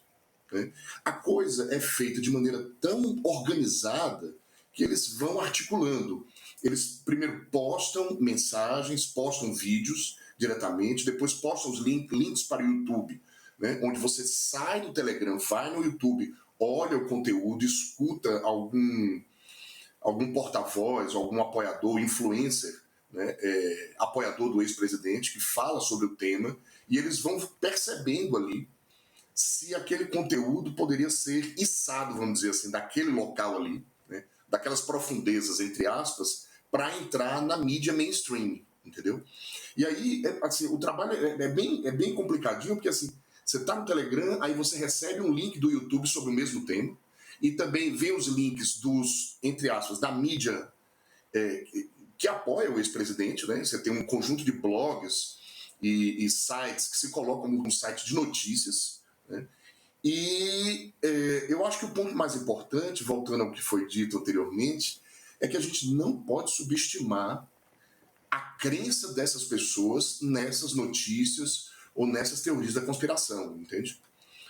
Né? A coisa é feita de maneira tão organizada que eles vão articulando. Eles primeiro postam mensagens, postam vídeos diretamente, depois postam os links para o YouTube, né? Onde você sai do Telegram, vai no YouTube, olha o conteúdo, escuta algum porta-voz, algum apoiador, influencer, né, apoiador do ex-presidente, que fala sobre o tema, e eles vão percebendo ali se aquele conteúdo poderia ser içado, vamos dizer assim, daquele local ali, né, daquelas profundezas, entre aspas, para entrar na mídia mainstream, entendeu? E aí, assim, o trabalho é bem complicadinho, porque assim, você está no Telegram, aí você recebe um link do YouTube sobre o mesmo tema, e também vê os links dos, entre aspas, da mídia que apoia o ex-presidente, né? Você tem um conjunto de blogs e sites que se colocam como um site de notícias, né? E eu acho que o ponto mais importante, voltando ao que foi dito anteriormente, é que a gente não pode subestimar a crença dessas pessoas nessas notícias ou nessas teorias da conspiração, entende?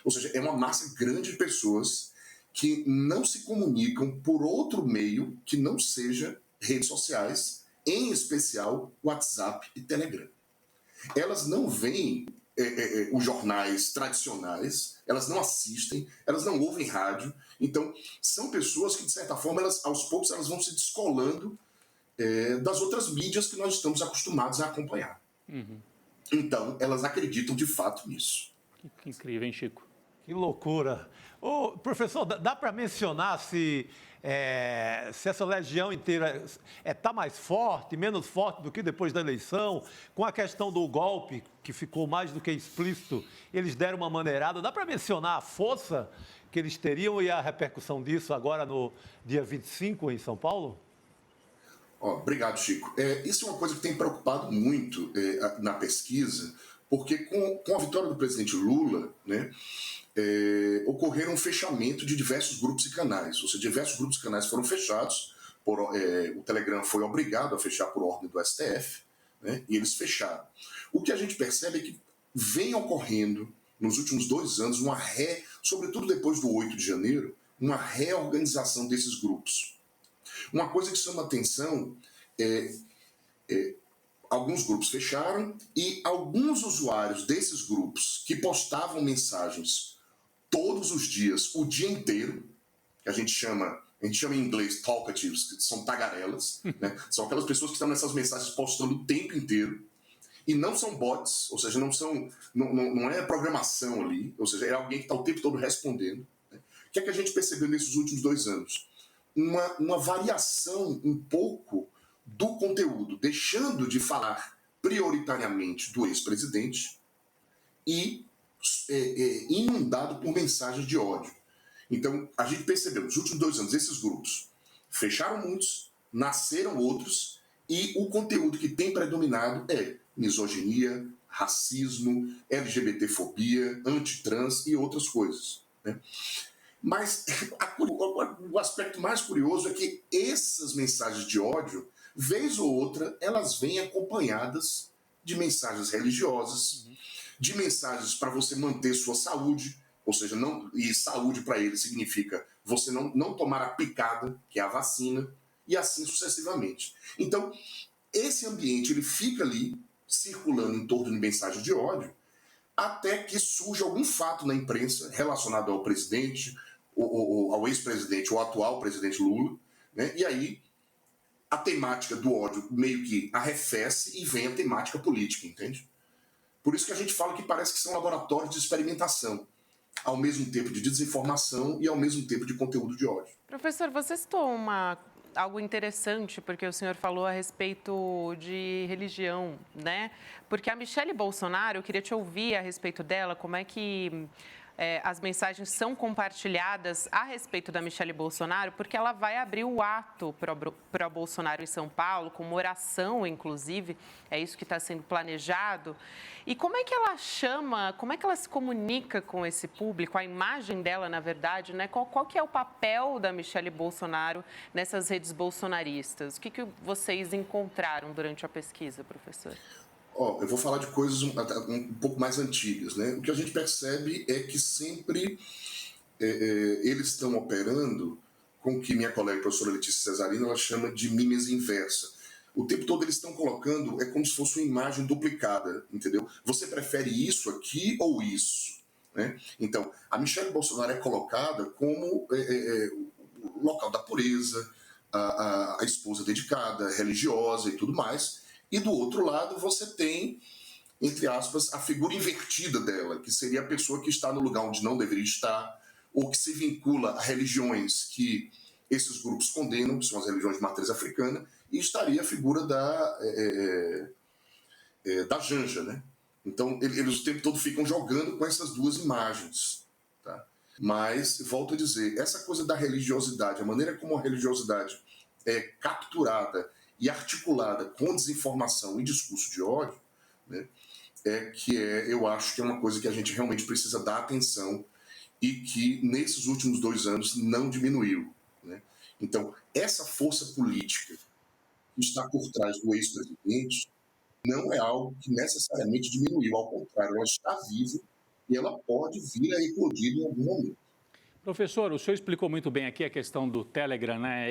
Ou seja, é uma massa grande de pessoas que não se comunicam por outro meio que não seja redes sociais, em especial WhatsApp e Telegram. Elas não veem os jornais tradicionais, elas não assistem, elas não ouvem rádio. Então, são pessoas que, de certa forma, aos poucos, elas vão se descolando das outras mídias que nós estamos acostumados a acompanhar. Então, elas acreditam de fato nisso. Que incrível, hein, Chico? Que loucura. Ô, professor, dá para mencionar se essa legião inteira está mais forte, menos forte do que depois da eleição? Com a questão do golpe, que ficou mais do que explícito, eles deram uma maneirada. Dá para mencionar a força que eles teriam e a repercussão disso agora no dia 25 em São Paulo? Obrigado, Chico. Isso é uma coisa que tem preocupado muito na pesquisa, porque com a vitória do presidente Lula, né, ocorreram um fechamento de diversos grupos e canais. Ou seja, diversos grupos e canais foram fechados, o Telegram foi obrigado a fechar por ordem do STF, né, e eles fecharam. O que a gente percebe é que vem ocorrendo, nos últimos 2 anos, sobretudo depois do 8 de janeiro, uma reorganização desses grupos. Uma coisa que chama atenção alguns grupos fecharam e alguns usuários desses grupos que postavam mensagens todos os dias, o dia inteiro, que a gente chama em inglês talkatives, que são tagarelas, né? São aquelas pessoas que estão nessas mensagens postando o tempo inteiro e não são bots, ou seja, não é programação ali, ou seja, é alguém que está o tempo todo respondendo. Né? O que é que a gente percebeu nesses últimos 2 anos? Uma variação um pouco do conteúdo, deixando de falar prioritariamente do ex-presidente e inundado por mensagens de ódio. Então, a gente percebeu, nos últimos 2 anos, esses grupos fecharam muitos, nasceram outros, e o conteúdo que tem predominado é misoginia, racismo, LGBTfobia, antitrans e outras coisas, né? Mas o aspecto mais curioso é que essas mensagens de ódio, vez ou outra, elas vêm acompanhadas de mensagens religiosas, de mensagens para você manter sua saúde, ou seja, e saúde para ele significa você não tomar a picada, que é a vacina, e assim sucessivamente. Então, esse ambiente ele fica ali, circulando em torno de mensagens de ódio, até que surja algum fato na imprensa relacionado ao presidente, ao ex-presidente, ou atual presidente Lula, né? E aí a temática do ódio meio que arrefece e vem a temática política, entende? Por isso que a gente fala que parece que são laboratórios de experimentação, ao mesmo tempo de desinformação e ao mesmo tempo de conteúdo de ódio. Professor, você citou algo interessante, porque o senhor falou a respeito de religião, né? Porque a Michelle Bolsonaro, eu queria te ouvir a respeito dela, como é que as mensagens são compartilhadas a respeito da Michelle Bolsonaro, porque ela vai abrir o ato para Bolsonaro em São Paulo, com uma oração, inclusive, é isso que está sendo planejado. E como é que ela como é que ela se comunica com esse público, a imagem dela, na verdade, né? Qual que é o papel da Michelle Bolsonaro nessas redes bolsonaristas? O que vocês encontraram durante a pesquisa, professor? Eu vou falar de coisas um pouco mais antigas, né? O que a gente percebe é que sempre eles estão operando com o que minha colega, a professora Letícia Cesarino, ela chama de mímese inversa. O tempo todo eles estão colocando, como se fosse uma imagem duplicada, entendeu? Você prefere isso aqui ou isso? Né? Então, a Michelle Bolsonaro é colocada como o local da pureza, a esposa dedicada, religiosa e tudo mais. E do outro lado você tem, entre aspas, a figura invertida dela, que seria a pessoa que está no lugar onde não deveria estar, ou que se vincula a religiões que esses grupos condenam, que são as religiões de matriz africana, e estaria a figura da Janja, né? Então, eles o tempo todo ficam jogando com essas duas imagens. Tá? Mas, volto a dizer, essa coisa da religiosidade, a maneira como a religiosidade é capturada e articulada com desinformação e discurso de ódio, né, eu acho que é uma coisa que a gente realmente precisa dar atenção e que, nesses últimos 2 anos, não diminuiu. Né? Então, essa força política que está por trás do ex-presidente não é algo que necessariamente diminuiu, ao contrário, ela está viva e ela pode vir a eclodir em algum momento. Professor, o senhor explicou muito bem aqui a questão do Telegram, né?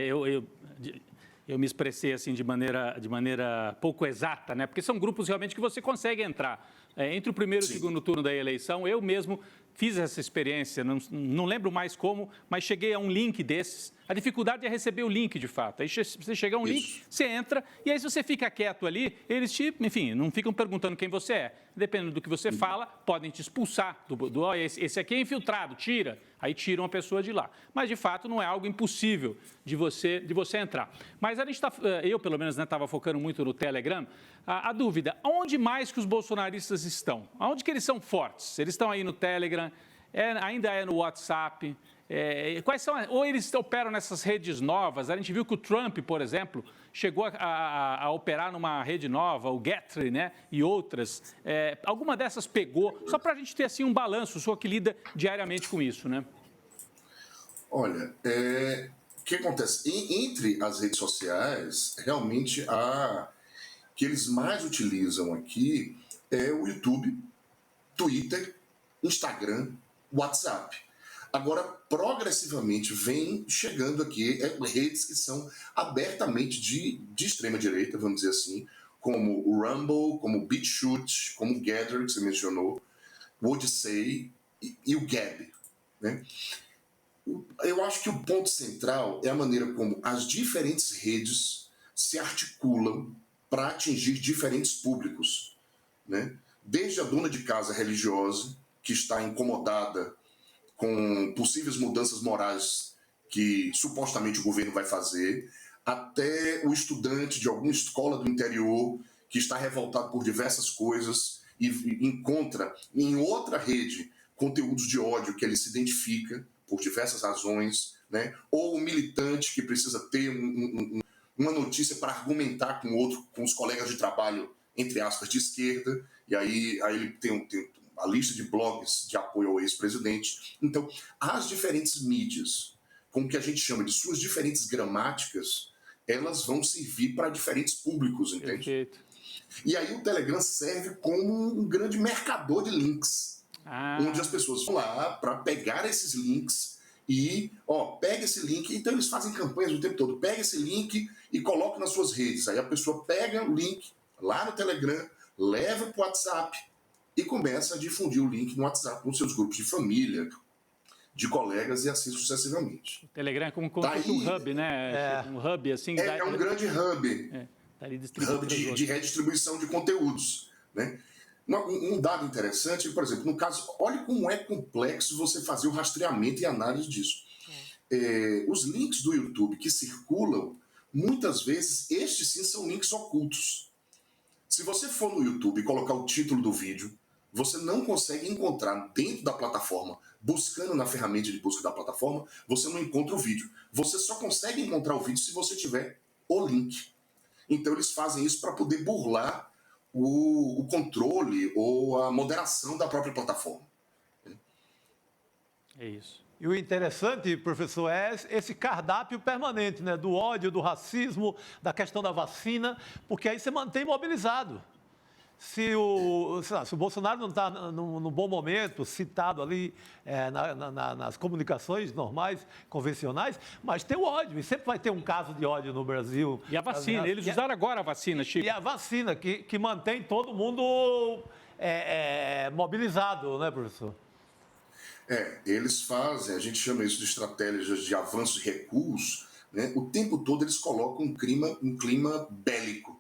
Eu me expressei assim de maneira pouco exata, né? Porque são grupos realmente que você consegue entrar Entre o primeiro e o segundo turno da eleição, eu mesmo fiz essa experiência, não lembro mais como, mas cheguei a um link desses. A dificuldade é receber o link, de fato. Aí você chega a um link, você entra, e aí se você fica quieto ali, eles enfim, não ficam perguntando quem você é. Dependendo do que você fala, podem te expulsar. Esse aqui é infiltrado, tira. Aí tiram a pessoa de lá. Mas, de fato, não é algo impossível de você entrar. Mas a gente eu, pelo menos, estava focando muito no Telegram. A dúvida, onde mais que os bolsonaristas estão? Onde que eles são fortes? Eles estão aí no Telegram, ainda é no WhatsApp? Quais são? Ou eles operam nessas redes novas? A gente viu que o Trump, por exemplo, chegou a operar numa rede nova, o Gettr, né? E outras. Alguma dessas pegou? Só para a gente ter assim um balanço, o senhor que lida diariamente com isso, né? Olha, o que acontece? Entre as redes sociais, realmente que eles mais utilizam aqui é o YouTube, Twitter, Instagram, WhatsApp. Agora, progressivamente, vem chegando aqui redes que são abertamente de extrema-direita, vamos dizer assim, como o Rumble, como o BitChute, como o Gather, que você mencionou, o Odyssey e o Gab, né? Eu acho que o ponto central é a maneira como as diferentes redes se articulam para atingir diferentes públicos, né? Desde a dona de casa religiosa, que está incomodada com possíveis mudanças morais que supostamente o governo vai fazer, até o estudante de alguma escola do interior que está revoltado por diversas coisas e encontra em outra rede conteúdos de ódio que ele se identifica por diversas razões, né? Ou o militante que precisa ter uma notícia para argumentar com os colegas de trabalho, entre aspas, de esquerda, e aí ele tem a lista de blogs de apoio ao ex-presidente. Então, as diferentes mídias, com o que a gente chama de suas diferentes gramáticas, elas vão servir para diferentes públicos, entende? Perfeito. E aí o Telegram serve como um grande mercador de links, onde as pessoas vão lá para pegar esses links e, pega esse link. Então eles fazem campanhas o tempo todo. Pega esse link e coloca nas suas redes. Aí a pessoa pega o link lá no Telegram, leva para o WhatsApp e começa a difundir o link no WhatsApp com seus grupos de família, de colegas e assim sucessivamente. O Telegram é como um hub, né? Um hub, assim. É um grande hub. Tá ali hub de redistribuição de conteúdos, né? Um dado interessante, por exemplo, no caso, olha como é complexo você fazer o rastreamento e análise disso. Os links do YouTube que circulam, muitas vezes, estes sim são links ocultos. Se você for no YouTube e colocar o título do vídeo, você não consegue encontrar dentro da plataforma, buscando na ferramenta de busca da plataforma, você não encontra o vídeo. Você só consegue encontrar o vídeo se você tiver o link. Então eles fazem isso para poder burlar o controle ou a moderação da própria plataforma. É isso. E o interessante, professor, é esse cardápio permanente, né? Do ódio, do racismo, da questão da vacina, porque aí você mantém mobilizado. Se o Bolsonaro não está no bom momento, citado ali nas comunicações normais, convencionais, mas tem o ódio, e sempre vai ter um caso de ódio no Brasil. E a vacina, eles usaram agora a vacina, Chico. E a vacina, que mantém todo mundo mobilizado, né, professor? Eles fazem, a gente chama isso de estratégias de avanços e recuos, né? O tempo todo eles colocam um clima bélico,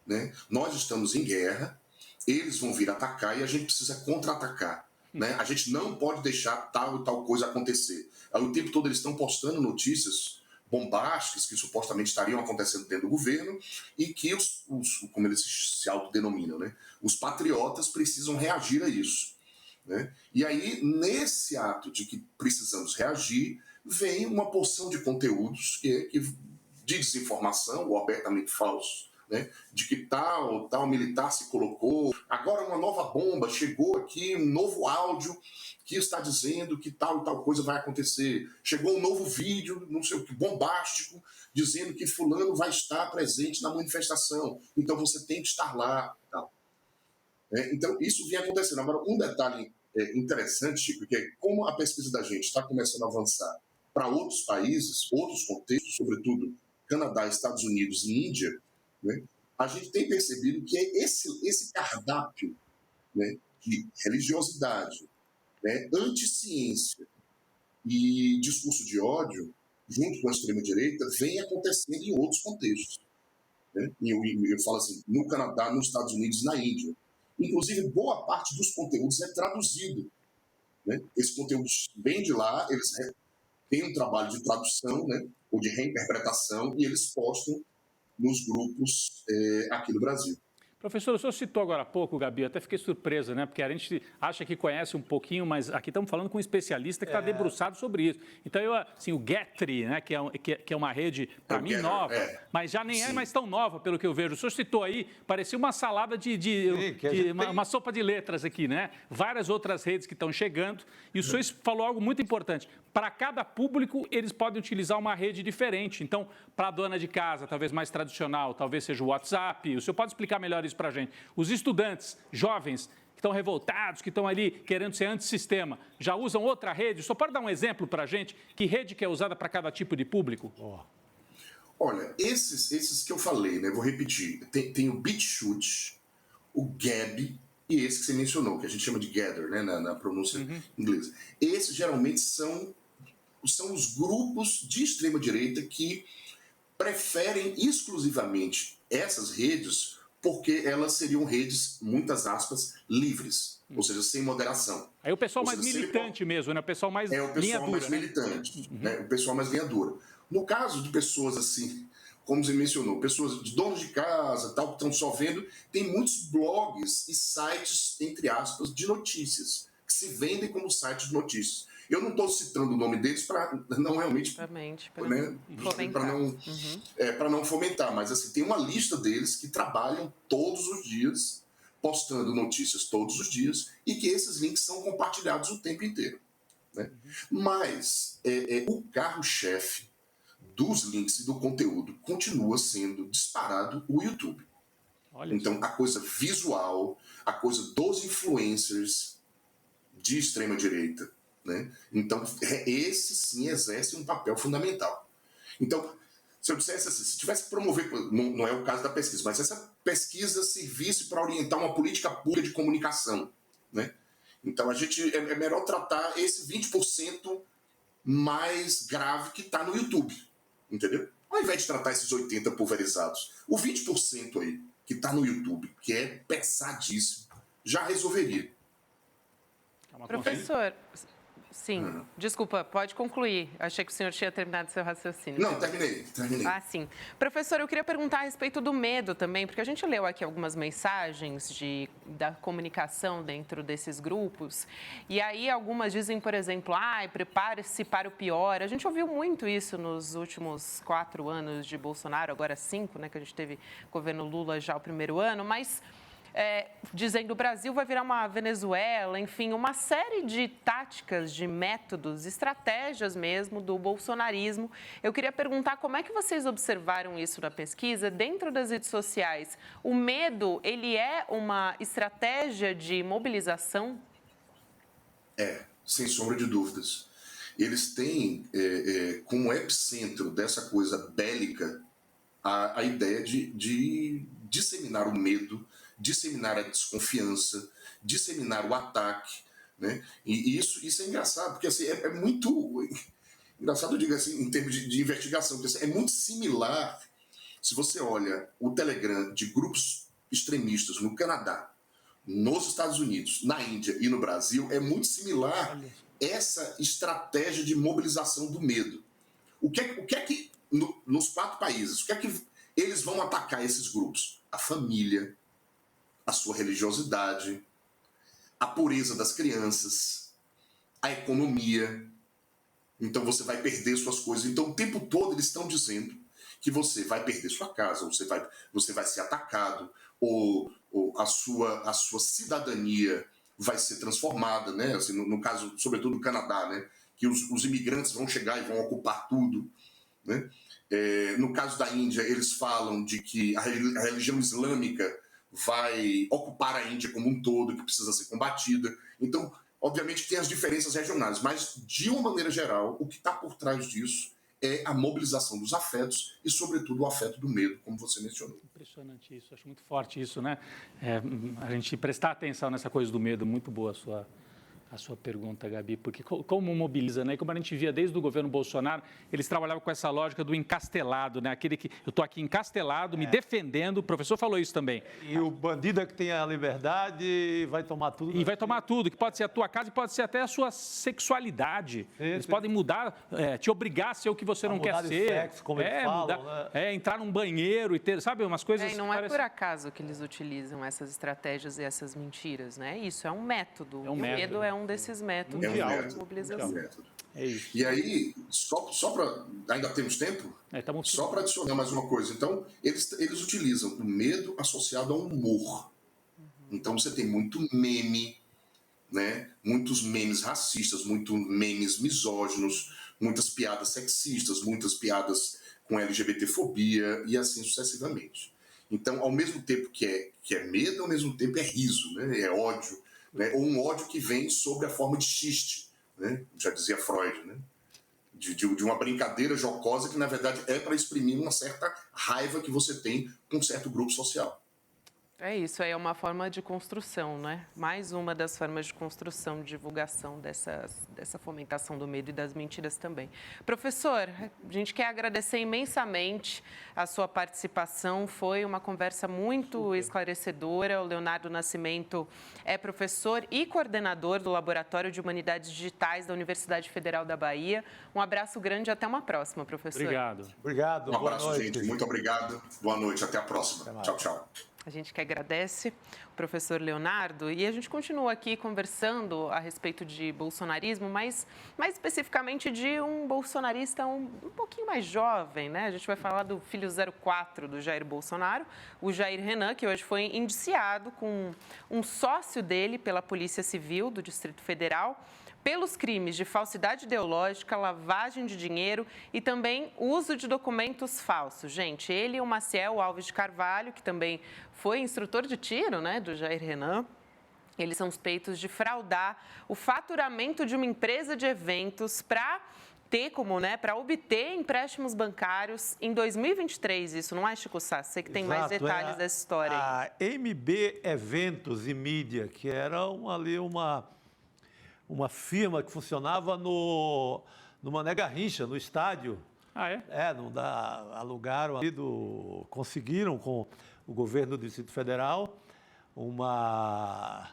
né? Nós estamos em guerra, eles vão vir atacar e a gente precisa contra-atacar, né? A gente não pode deixar tal e tal coisa acontecer. Aí, o tempo todo eles estão postando notícias bombásticas que supostamente estariam acontecendo dentro do governo e que como eles se autodenominam, né? Os patriotas precisam reagir a isso, né? E aí, nesse ato de que precisamos reagir, vem uma porção de conteúdos de desinformação ou abertamente falsos, né? De que tal militar se colocou, agora uma nova bomba, chegou aqui um novo áudio que está dizendo que tal e tal coisa vai acontecer, chegou um novo vídeo, não sei o que, bombástico, dizendo que fulano vai estar presente na manifestação, então você tem que estar lá, tal. Então isso vem acontecendo. Agora, um detalhe interessante, Chico, que é como a pesquisa da gente está começando a avançar para outros países, outros contextos, sobretudo Canadá, Estados Unidos e Índia, né? A gente tem percebido que esse cardápio né, de religiosidade, né, anticiência e discurso de ódio, junto com a extrema-direita, vem acontecendo em outros contextos. Né? Eu falo assim, no Canadá, nos Estados Unidos, na Índia. Inclusive, boa parte dos conteúdos é traduzido. Né? Esses conteúdos vêm de lá, eles têm um trabalho de tradução, né, ou de reinterpretação, e eles postam nos grupos aqui no Brasil. Professor, o senhor citou agora há pouco, Gabi, eu até fiquei surpresa, né? Porque a gente acha que conhece um pouquinho, mas aqui estamos falando com um especialista que está debruçado sobre isso. Então, assim, o Getry, né? Que é uma rede, para mim, nova, mas já nem é mais tão nova, pelo que eu vejo. O senhor citou aí, parecia uma salada uma sopa de letras aqui, né? Várias outras redes que estão chegando. E o senhor falou algo muito importante. Para cada público, eles podem utilizar uma rede diferente. Então, para a dona de casa, talvez mais tradicional, talvez seja o WhatsApp. O senhor pode explicar melhor isso para a gente? Os estudantes jovens que estão revoltados, que estão ali querendo ser antissistema, já usam outra rede? O senhor pode dar um exemplo para a gente? Que rede que é usada para cada tipo de público? Olha, esses que eu falei, né? Vou repetir. Tem o BitChute, o Gab e esse que você mencionou, que a gente chama de Gather, né? Na pronúncia inglesa. Esses geralmente são os grupos de extrema-direita que preferem exclusivamente essas redes porque elas seriam redes, muitas aspas, livres, ou seja, sem moderação. Aí o pessoal mais militante mesmo, né? O pessoal mais linha dura. É o pessoal mais militante, né? O pessoal mais linha dura. No caso de pessoas assim, como você mencionou, pessoas de donos de casa, tal, que estão só vendo, tem muitos blogs e sites, entre aspas, de notícias, que se vendem como sites de notícias. Eu não estou citando o nome deles para não realmente para não fomentar, mas assim, tem uma lista deles que trabalham todos os dias, postando notícias todos os dias, e que esses links são compartilhados o tempo inteiro. Né? Mas o carro-chefe dos links e do conteúdo continua sendo disparado o YouTube. Então, a coisa visual, a coisa dos influencers de extrema-direita, né? Então, esse sim exerce um papel fundamental. Então, se eu dissesse assim, se tivesse que promover, não é o caso da pesquisa, mas essa pesquisa servisse para orientar uma política pública de comunicação, né? Então, a gente é melhor tratar esse 20% mais grave que está no YouTube, entendeu? Ao invés de tratar esses 80% pulverizados, o 20% aí que está no YouTube, que é pesadíssimo, já resolveria. Professor, sim, desculpa, pode concluir. Achei que o senhor tinha terminado seu raciocínio. Não, terminei. Ah, sim. Professor, eu queria perguntar a respeito do medo também, porque a gente leu aqui algumas mensagens da comunicação dentro desses grupos, e aí algumas dizem, por exemplo, prepare-se para o pior. A gente ouviu muito isso nos últimos 4 anos de Bolsonaro, agora 5, né, que a gente teve governo Lula já o primeiro ano, mas... dizendo que o Brasil vai virar uma Venezuela, enfim, uma série de táticas, de métodos, estratégias mesmo do bolsonarismo. Eu queria perguntar como é que vocês observaram isso na pesquisa dentro das redes sociais. O medo, ele é uma estratégia de mobilização? Sem sombra de dúvidas. Eles têm como epicentro dessa coisa bélica a ideia de disseminar o medo, disseminar a desconfiança, disseminar o ataque, né? E isso é engraçado, porque assim, é muito engraçado, eu digo assim, em termos de investigação, porque assim, é muito similar, se você olha o Telegram de grupos extremistas no Canadá, nos Estados Unidos, na Índia e no Brasil, é muito similar essa estratégia de mobilização do medo. O que é que nos 4 países, o que é que eles vão atacar esses grupos? A família, a sua religiosidade, a pureza das crianças, a economia. Então você vai perder suas coisas. Então o tempo todo eles estão dizendo que você vai perder sua casa, você vai ser atacado, ou a sua cidadania vai ser transformada, né? Assim, no caso, sobretudo no Canadá, né? Que os imigrantes vão chegar e vão ocupar tudo, né? No caso da Índia, eles falam de que a religião islâmica vai ocupar a Índia como um todo, que precisa ser combatida. Então, obviamente, tem as diferenças regionais, mas, de uma maneira geral, o que está por trás disso é a mobilização dos afetos e, sobretudo, o afeto do medo, como você mencionou. Impressionante isso, acho muito forte isso, né? A gente prestar atenção nessa coisa do medo, muito boa a sua pergunta, Gabi, porque como mobiliza, né? E como a gente via desde o governo Bolsonaro, eles trabalhavam com essa lógica do encastelado, né? Aquele que eu estou aqui encastelado, me defendendo, o professor falou isso também. E o bandido é que tem a liberdade vai tomar tudo. E vai tomar tudo, que pode ser a tua casa e pode ser até a sua sexualidade. Eles podem mudar, te obrigar a ser o que você não quer ser. Sexo, como eles falam, né? Entrar num banheiro e ter, sabe, umas coisas... E não é por acaso que eles utilizam essas estratégias e essas mentiras, né? Isso é um método. É um e método. o medo é um desses métodos de mobilização. É isso. E aí, só para... Ainda temos tempo? Só para adicionar mais uma coisa. Então, eles utilizam o medo associado ao humor. Então, você tem muito meme, né? Muitos memes racistas, muitos memes misóginos, muitas piadas sexistas, muitas piadas com LGBTfobia e assim sucessivamente. Então, ao mesmo tempo que é medo, ao mesmo tempo é riso, né? É ódio. Né? Ou um ódio que vem sob a forma de xiste, né? Já dizia Freud, né? De uma brincadeira jocosa que, na verdade, é para exprimir uma certa raiva que você tem com um certo grupo social. É isso, aí é uma forma de construção, né? Mais uma das formas de construção, de divulgação dessa fomentação do medo e das mentiras também. Professor, a gente quer agradecer imensamente a sua participação, foi uma conversa muito esclarecedora. O Leonardo Nascimento é professor e coordenador do Laboratório de Humanidades Digitais da Universidade Federal da Bahia. Um abraço grande e até uma próxima, professor. Obrigado. Um abraço, gente. Muito obrigado. Boa noite. Até a próxima. Tchau, tchau. A gente que agradece o professor Leonardo e a gente continua aqui conversando a respeito de bolsonarismo, mas mais especificamente de um bolsonarista um pouquinho mais jovem, né? A gente vai falar do filho 04 do Jair Bolsonaro, o Jair Renan, que hoje foi indiciado com um sócio dele pela Polícia Civil do Distrito Federal, pelos crimes de falsidade ideológica, lavagem de dinheiro e também uso de documentos falsos. Gente, ele e o Maciel Alves de Carvalho, que também foi instrutor de tiro, né, do Jair Renan, eles são suspeitos de fraudar o faturamento de uma empresa de eventos para para obter empréstimos bancários em 2023. Isso não é, Chico Sá? Você que tem mais detalhes dessa história aí. A MB Eventos e Mídia, que era uma firma que funcionava no Mané Garrincha, no estádio. Ah, é? Alugaram ali, conseguiram com o governo do Distrito Federal uma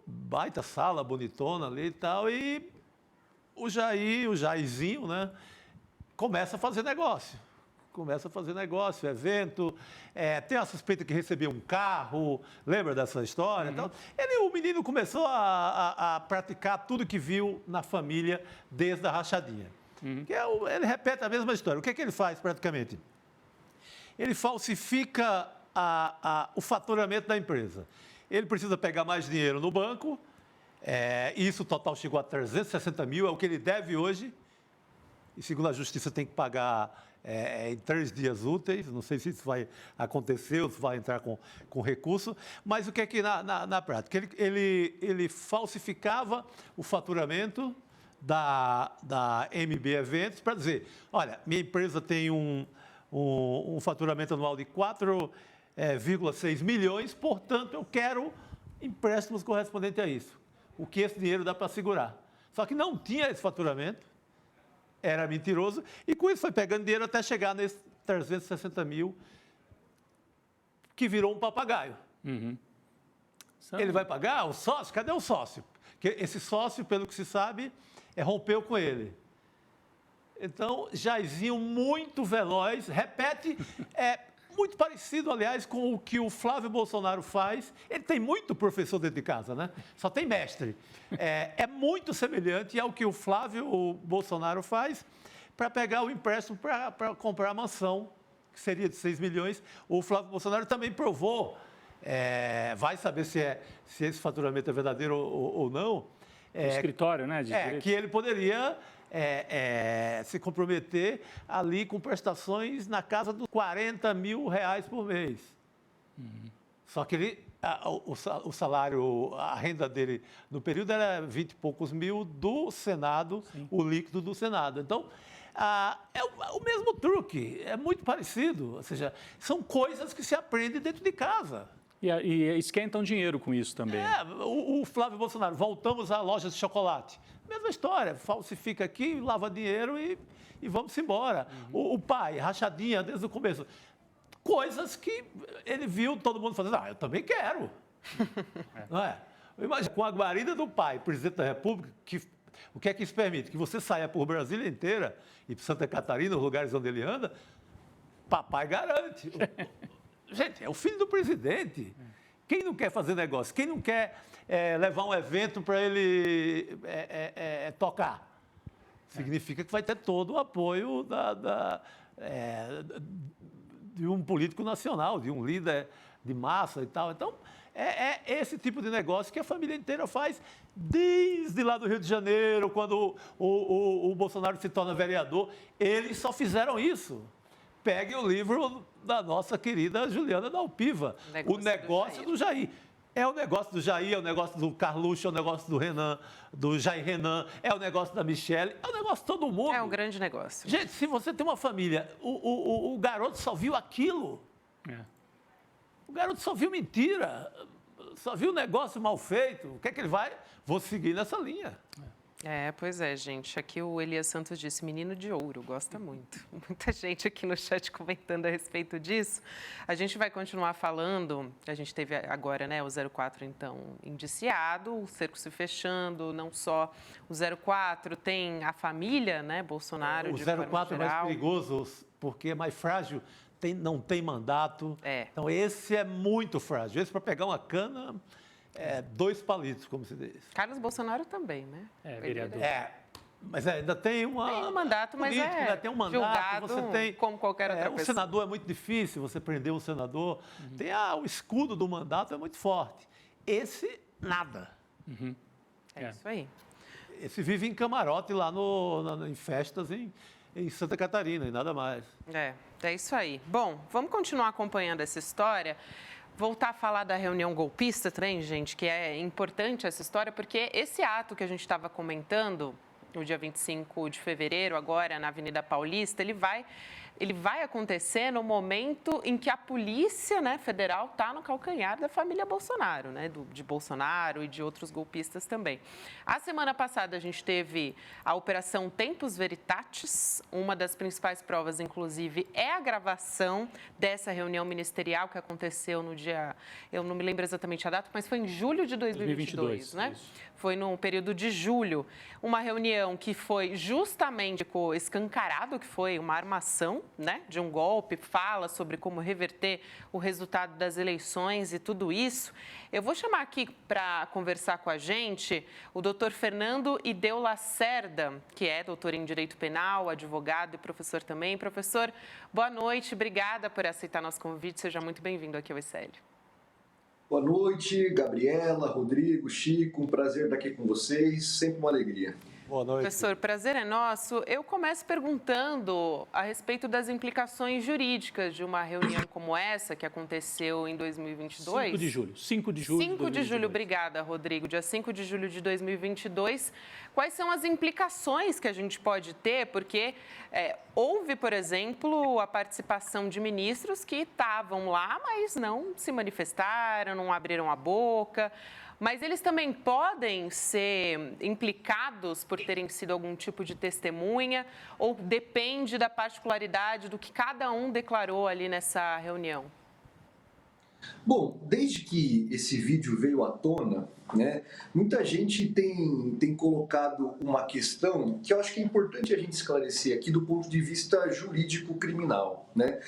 baita sala bonitona ali e tal, e o Jairzinho, né, começa a fazer negócio. Evento, tem a suspeita que recebeu um carro, lembra dessa história? Então, o menino começou a praticar tudo que viu na família desde a rachadinha. Ele repete a mesma história. O que ele faz praticamente? Ele falsifica o faturamento da empresa. Ele precisa pegar mais dinheiro no banco, isso o total chegou a 360 mil, é o que ele deve hoje, e segundo a Justiça tem que pagar em 3 dias úteis, não sei se isso vai acontecer ou se vai entrar com recurso, mas o que é que na prática? Ele falsificava o faturamento da MB Eventos para dizer, olha, minha empresa tem um faturamento anual de 4,6 milhões, portanto, eu quero empréstimos correspondentes a isso. O que esse dinheiro dá para segurar. Só que não tinha esse faturamento, era mentiroso, e com isso foi pegando dinheiro até chegar nesses 360 mil, que virou um papagaio. Ele vai pagar? O sócio? Cadê o sócio? Porque esse sócio, pelo que se sabe, rompeu com ele. Então, Jairzinho, muito veloz, repete, muito parecido, aliás, com o que o Flávio Bolsonaro faz. Ele tem muito professor dentro de casa, né? Só tem mestre. É muito semelhante ao que o Flávio Bolsonaro faz para pegar o empréstimo para comprar a mansão, que seria de 6 milhões. O Flávio Bolsonaro também provou, vai saber se esse faturamento é verdadeiro ou não. O escritório, né? Que ele poderia se comprometer ali com prestações na casa dos 40 mil reais por mês. Só que o salário, a renda dele no período era 20 e poucos mil do Senado, o líquido do Senado. Então, é o mesmo truque, é muito parecido. Ou seja, são coisas que se aprendem dentro de casa. E esquentam dinheiro com isso também. O Flávio Bolsonaro, voltamos à loja de chocolate. Mesma história, falsifica aqui, lava dinheiro e vamos embora. O pai, rachadinha desde o começo. Coisas que ele viu todo mundo fazendo. Eu também quero. Não é? Imagina, com a guarida do pai, presidente da República, o que é que isso permite? Que você saia por Brasília inteira e por Santa Catarina, os lugares onde ele anda, papai garante. Gente, é o filho do presidente. Quem não quer fazer negócio? Quem não quer levar um evento para ele tocar? Significa que vai ter todo o apoio de um político nacional, de um líder de massa e tal. Então, é esse tipo de negócio que a família inteira faz desde lá do Rio de Janeiro, quando o Bolsonaro se torna vereador. Eles só fizeram isso. Pegue o livro da nossa querida Juliana Dalpiva, O Negócio do Jair. É o negócio do Jair, é o negócio do Carluxo, é o negócio do Renan, do Jair Renan, é o negócio da Michele, é o negócio de todo mundo. É um grande negócio. Gente, se você tem uma família, o garoto só viu aquilo. O garoto só viu mentira, só viu negócio mal feito. O que é que ele vai? Vou seguir nessa linha. Pois é, gente. Aqui o Elias Santos disse, menino de ouro, gosta muito. Muita gente aqui no chat comentando a respeito disso. A gente vai continuar falando, a gente teve agora, né, o 04, então, indiciado, o cerco se fechando, não só o 04, tem a família, né, Bolsonaro, de forma geral. O 04 é mais perigoso, porque é mais frágil, não tem mandato. Então, esse é muito frágil. Esse, para pegar uma cana... 2 palitos, como se diz. Carlos Bolsonaro também, né? Vereador. Mas ainda tem uma... Tem um mandato, mas ainda tem um mandato, julgado você tem, como qualquer outra pessoa. O senador é muito difícil, você prender um senador. Tem o escudo do mandato é muito forte. Esse, nada. É isso aí. Esse vive em camarote lá em festas em Santa Catarina e nada mais. É isso aí. Bom, vamos continuar acompanhando essa história. Voltar a falar da reunião golpista também, gente, que é importante essa história, porque esse ato que a gente estava comentando, no dia 25 de fevereiro, agora na Avenida Paulista, ele vai acontecer no momento em que a Polícia, né, Federal está no calcanhar da família Bolsonaro, né, de Bolsonaro e de outros golpistas também. A semana passada a gente teve a Operação Tempus Veritatis, uma das principais provas, inclusive, é a gravação dessa reunião ministerial que aconteceu no dia, eu não me lembro exatamente a data, mas foi em julho de 2022, né? Isso. Foi no período de julho, uma reunião que foi justamente escancarado, que foi uma armação, né, de um golpe, fala sobre como reverter o resultado das eleições e tudo isso. Eu vou chamar aqui para conversar com a gente o doutor Fernando Ideu Lacerda, que é doutor em Direito Penal, advogado e professor também. Professor, boa noite, obrigada por aceitar nosso convite, seja muito bem-vindo aqui ao ICL. Boa noite, Gabriela, Rodrigo, Chico, um prazer estar aqui com vocês, sempre uma alegria. Boa noite. Professor, prazer é nosso. Eu começo perguntando a respeito das implicações jurídicas de uma reunião como essa, que aconteceu em 2022. 5 de julho. 5 de julho de 5 de julho, obrigada, Rodrigo. Dia 5 de julho de 2022. Quais são as implicações que a gente pode ter? Porque houve, por exemplo, a participação de ministros que estavam lá, mas não se manifestaram, não abriram a boca. Mas eles também podem ser implicados por terem sido algum tipo de testemunha ou depende da particularidade do que cada um declarou ali nessa reunião? Bom, desde que esse vídeo veio à tona, né, muita gente tem colocado uma questão que eu acho que é importante a gente esclarecer aqui do ponto de vista jurídico-criminal, né?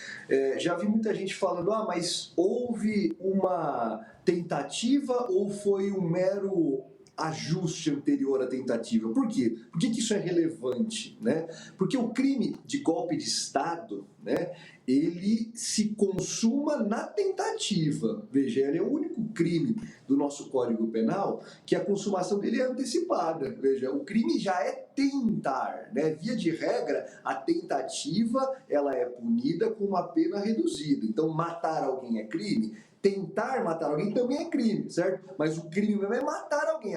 Já vi muita gente falando, mas houve uma tentativa ou foi um mero ajuste anterior à tentativa? Por quê? Por que isso é relevante, né? Porque o crime de golpe de Estado, né, ele se consuma na tentativa. Veja, ele é o único crime do nosso Código Penal, que a consumação dele é antecipada. Veja, o crime já é tentar, né? Via de regra, a tentativa ela é punida com uma pena reduzida. Então, matar alguém é crime. Tentar matar alguém também é crime, certo? Mas o crime mesmo é matar alguém.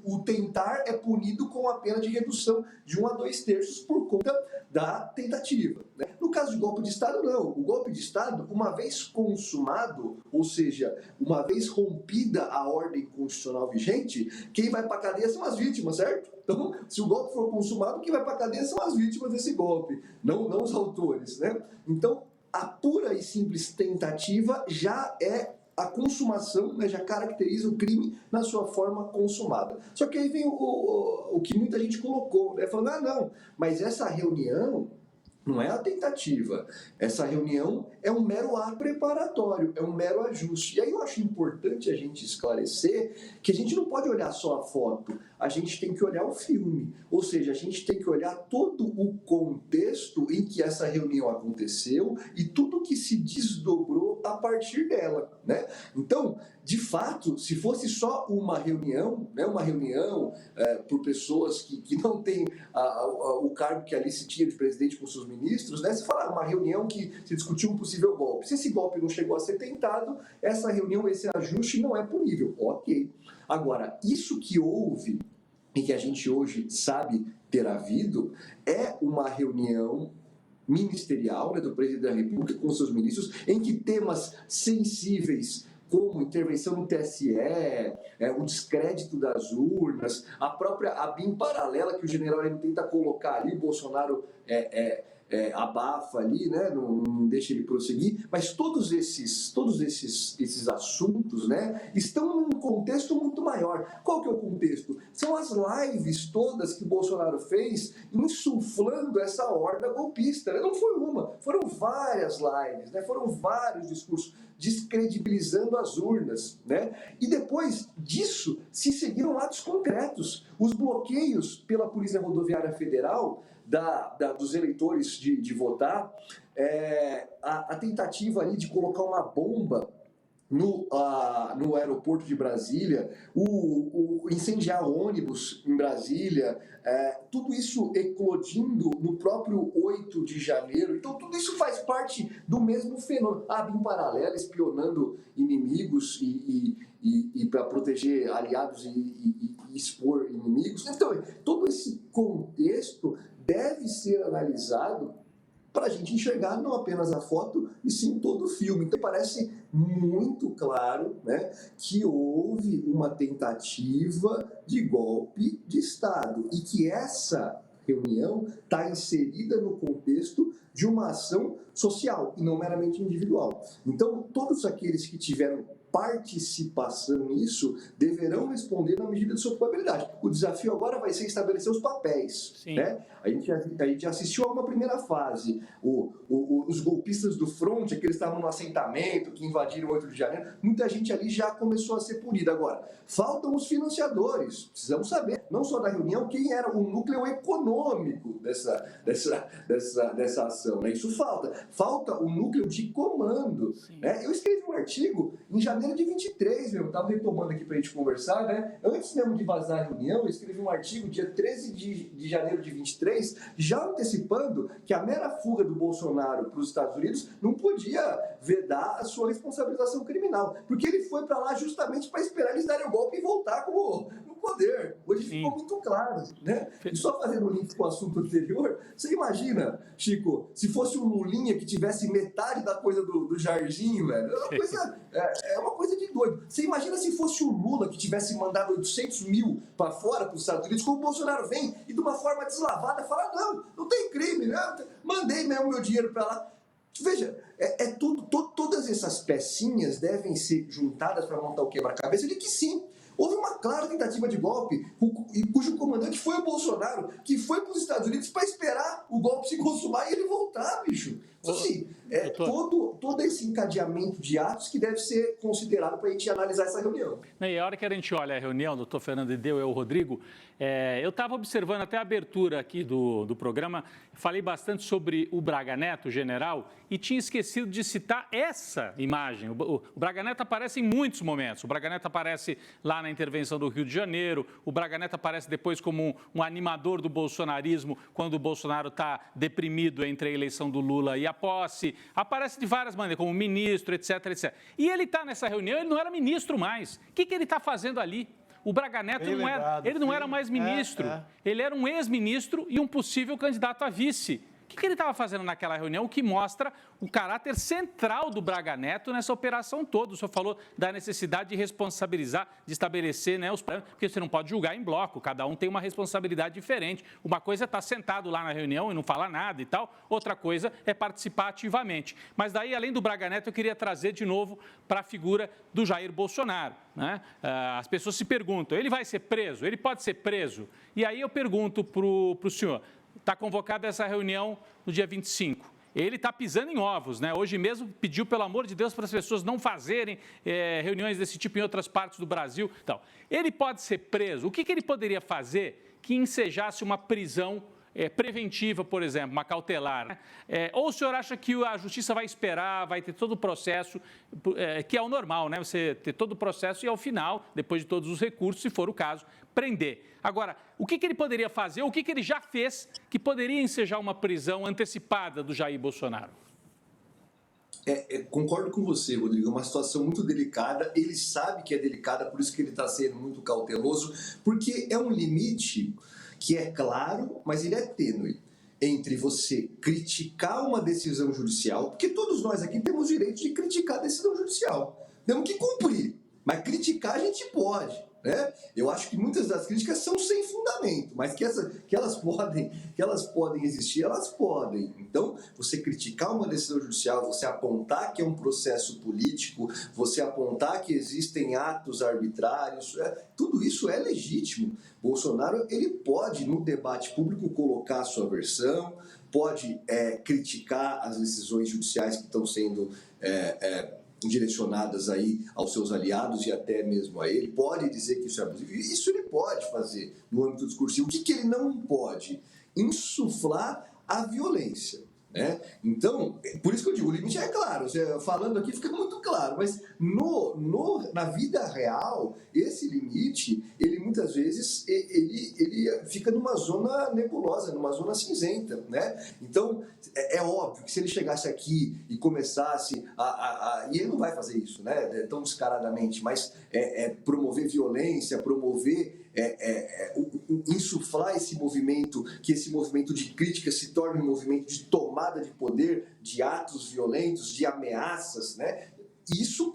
O tentar é punido com a pena de redução de 1 a 2 terços por conta da tentativa, né? No caso de golpe de Estado, não. O golpe de Estado, uma vez consumado, ou seja, uma vez rompida a ordem constitucional vigente, quem vai para a cadeia são as vítimas, certo? Então, se o golpe for consumado, quem vai para a cadeia são as vítimas desse golpe, não os autores, né? Então, a pura e simples tentativa já é a consumação, né, já caracteriza o crime na sua forma consumada. Só que aí vem o que muita gente colocou, né, falando, não, mas essa reunião não é a tentativa. Essa reunião é um mero ato preparatório, é um mero ajuste. E aí eu acho importante a gente esclarecer que a gente não pode olhar só a foto, a gente tem que olhar o filme. Ou seja, a gente tem que olhar todo o contexto em que essa reunião aconteceu e tudo que se desdobrou a partir dela, né? Então, de fato, se fosse só uma reunião, né, por pessoas que não têm o cargo que ali se tinha de presidente com seus ministros, né, você fala uma reunião que se discutiu um possível golpe. Se esse golpe não chegou a ser tentado, essa reunião, esse ajuste não é punível. Ok. Agora, isso que houve e que a gente hoje sabe ter havido é uma reunião ministerial, né, do presidente da República com seus ministros, em que temas sensíveis como intervenção no TSE, o descrédito das urnas, a própria ABIN paralela que o general ele tenta colocar ali, o Bolsonaro abafa ali, né, não deixa ele prosseguir, mas todos esses assuntos, né, estão num contexto muito maior. Qual que é o contexto? São as lives todas que o Bolsonaro fez insuflando essa horda golpista, né? Não foi uma, foram várias lives, né? Foram vários discursos descredibilizando as urnas, né? E depois disso se seguiram atos concretos. Os bloqueios pela Polícia Rodoviária Federal dos eleitores de votar, a tentativa ali de colocar uma bomba no aeroporto de Brasília, o incendiar ônibus em Brasília, tudo isso eclodindo no próprio 8 de janeiro. Então, tudo isso faz parte do mesmo fenômeno. ABIN paralela, espionando inimigos e para proteger aliados e expor inimigos. Então, todo esse contexto deve ser analisado para a gente enxergar não apenas a foto, e sim todo o filme. Então, parece muito claro, né, que houve uma tentativa de golpe de Estado e que essa reunião está inserida no contexto de uma ação social e não meramente individual. Então, todos aqueles que tiveram participação nisso deverão responder na medida de sua probabilidade. O desafio agora vai ser estabelecer os papéis, né? A gente assistiu a uma primeira fase. Os golpistas do front, aqueles que estavam no assentamento, que invadiram o 8 de janeiro, muita gente ali já começou a ser punida. Agora, faltam os financiadores. Precisamos saber, não só da reunião, quem era o núcleo econômico dessa ação, né? Isso falta. Falta o núcleo de comando, né? Eu escrevi um artigo em janeiro de 23, eu estava retomando aqui para a gente conversar, né? Antes mesmo de vazar a reunião, eu escrevi um artigo dia 13 de janeiro de 23, já antecipando que a mera fuga do Bolsonaro para os Estados Unidos não podia vedar a sua responsabilização criminal, porque ele foi para lá justamente para esperar eles darem o golpe e voltar no poder. Hoje ficou muito claro, né? E só fazendo um link com o assunto anterior, você imagina, Chico, se fosse um Lulinha que tivesse metade da coisa do Jardim, velho, é uma coisa de doido. Você imagina se fosse o Lula que tivesse mandado 800 mil para fora, para os Estados Unidos, como o Bolsonaro vem e de uma forma deslavada fala, não tem crime, né? Mandei mesmo meu dinheiro para lá. Veja, todas essas pecinhas devem ser juntadas para montar o quebra-cabeça de que sim, houve uma clara tentativa de golpe, cujo comandante foi o Bolsonaro, que foi para os Estados Unidos para esperar o golpe se consumar e ele voltar, bicho. Então, assim, todo esse encadeamento de atos que deve ser considerado para a gente analisar essa reunião. E a hora que a gente olha a reunião, doutor Fernando Ideu e o Rodrigo, eu estava observando até a abertura aqui do programa, falei bastante sobre o Braga Neto, general, e tinha esquecido de citar essa imagem. O Braga Neto aparece em muitos momentos. O Braga Neto aparece lá na intervenção do Rio de Janeiro, o Braga Neto aparece depois como um animador do bolsonarismo, quando o Bolsonaro está deprimido entre a eleição do Lula e a posse. Aparece de várias maneiras, como ministro, etc, etc. E ele está nessa reunião, ele não era ministro mais. O que ele está fazendo ali? O Braga Neto não era mais ministro, ele era um ex-ministro e um possível candidato a vice. O que ele estava fazendo naquela reunião, que mostra o caráter central do Braga Neto nessa operação toda? O senhor falou da necessidade de responsabilizar, de estabelecer, né, os parâmetros, porque você não pode julgar em bloco, cada um tem uma responsabilidade diferente. Uma coisa é estar sentado lá na reunião e não falar nada e tal, outra coisa é participar ativamente. Mas daí, além do Braga Neto, eu queria trazer de novo para a figura do Jair Bolsonaro, né? As pessoas se perguntam, ele vai ser preso? Ele pode ser preso? E aí eu pergunto para o senhor, está convocada essa reunião no dia 25. Ele está pisando em ovos, né? Hoje mesmo pediu, pelo amor de Deus, para as pessoas não fazerem reuniões desse tipo em outras partes do Brasil. Então, ele pode ser preso. O que ele poderia fazer que ensejasse uma prisão preventiva, por exemplo, uma cautelar, né? Ou o senhor acha que a justiça vai esperar, vai ter todo o processo, que é o normal, né? Você ter todo o processo e, ao final, depois de todos os recursos, se for o caso, prender. Agora, o que ele poderia fazer, o que ele já fez, que poderia ensejar uma prisão antecipada do Jair Bolsonaro? Concordo com você, Rodrigo, é uma situação muito delicada, ele sabe que é delicada, por isso que ele está sendo muito cauteloso, porque é um limite que é claro, mas ele é tênue, entre você criticar uma decisão judicial, porque todos nós aqui temos o direito de criticar a decisão judicial, temos que cumprir, mas criticar a gente pode, né? Eu acho que muitas das críticas são sem fundamento, mas que elas podem existir, elas podem. Então, você criticar uma decisão judicial, você apontar que é um processo político, você apontar que existem atos arbitrários, tudo isso é legítimo. Bolsonaro, ele pode, no debate público, colocar a sua versão, pode criticar as decisões judiciais que estão sendo direcionadas aí aos seus aliados e até mesmo a ele, pode dizer que isso é abusivo. Isso ele pode fazer no âmbito discursivo. O que ele não pode? Insuflar a violência, né? Então, por isso que eu digo, o limite é claro, falando aqui fica muito claro, mas na vida real, esse limite, ele muitas vezes ele fica numa zona nebulosa, numa zona cinzenta, né? Então, é óbvio que se ele chegasse aqui e começasse e ele não vai fazer isso, né, tão descaradamente, mas promover violência, promover insuflar esse movimento, que esse movimento de crítica se torne um movimento de tomada de poder, de atos violentos, de ameaças, né? Isso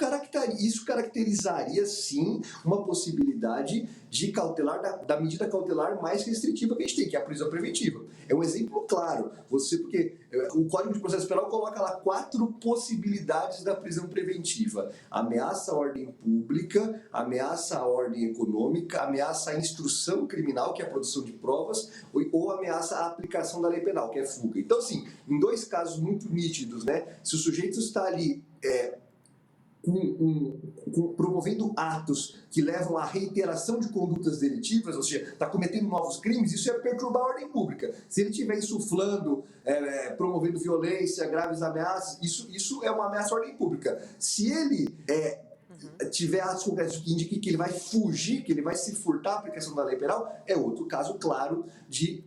caracterizaria, sim, uma possibilidade de cautelar, da medida cautelar mais restritiva que a gente tem, que é a prisão preventiva. É um exemplo claro, porque o Código de Processo Penal coloca lá 4 possibilidades da prisão preventiva: ameaça à ordem pública, ameaça à ordem econômica, ameaça à instrução criminal, que é a produção de provas, ou ameaça à aplicação da lei penal, que é fuga. Então, assim, em 2 casos muito nítidos, né, se o sujeito está ali promovendo atos que levam à reiteração de condutas delitivas, ou seja, está cometendo novos crimes, isso é perturbar a ordem pública. Se ele estiver insuflando, promovendo violência, graves ameaças, isso é uma ameaça à ordem pública. Se ele tiver atos concretos que indiquem que ele vai fugir, que ele vai se furtar à aplicação da lei penal, é outro caso claro de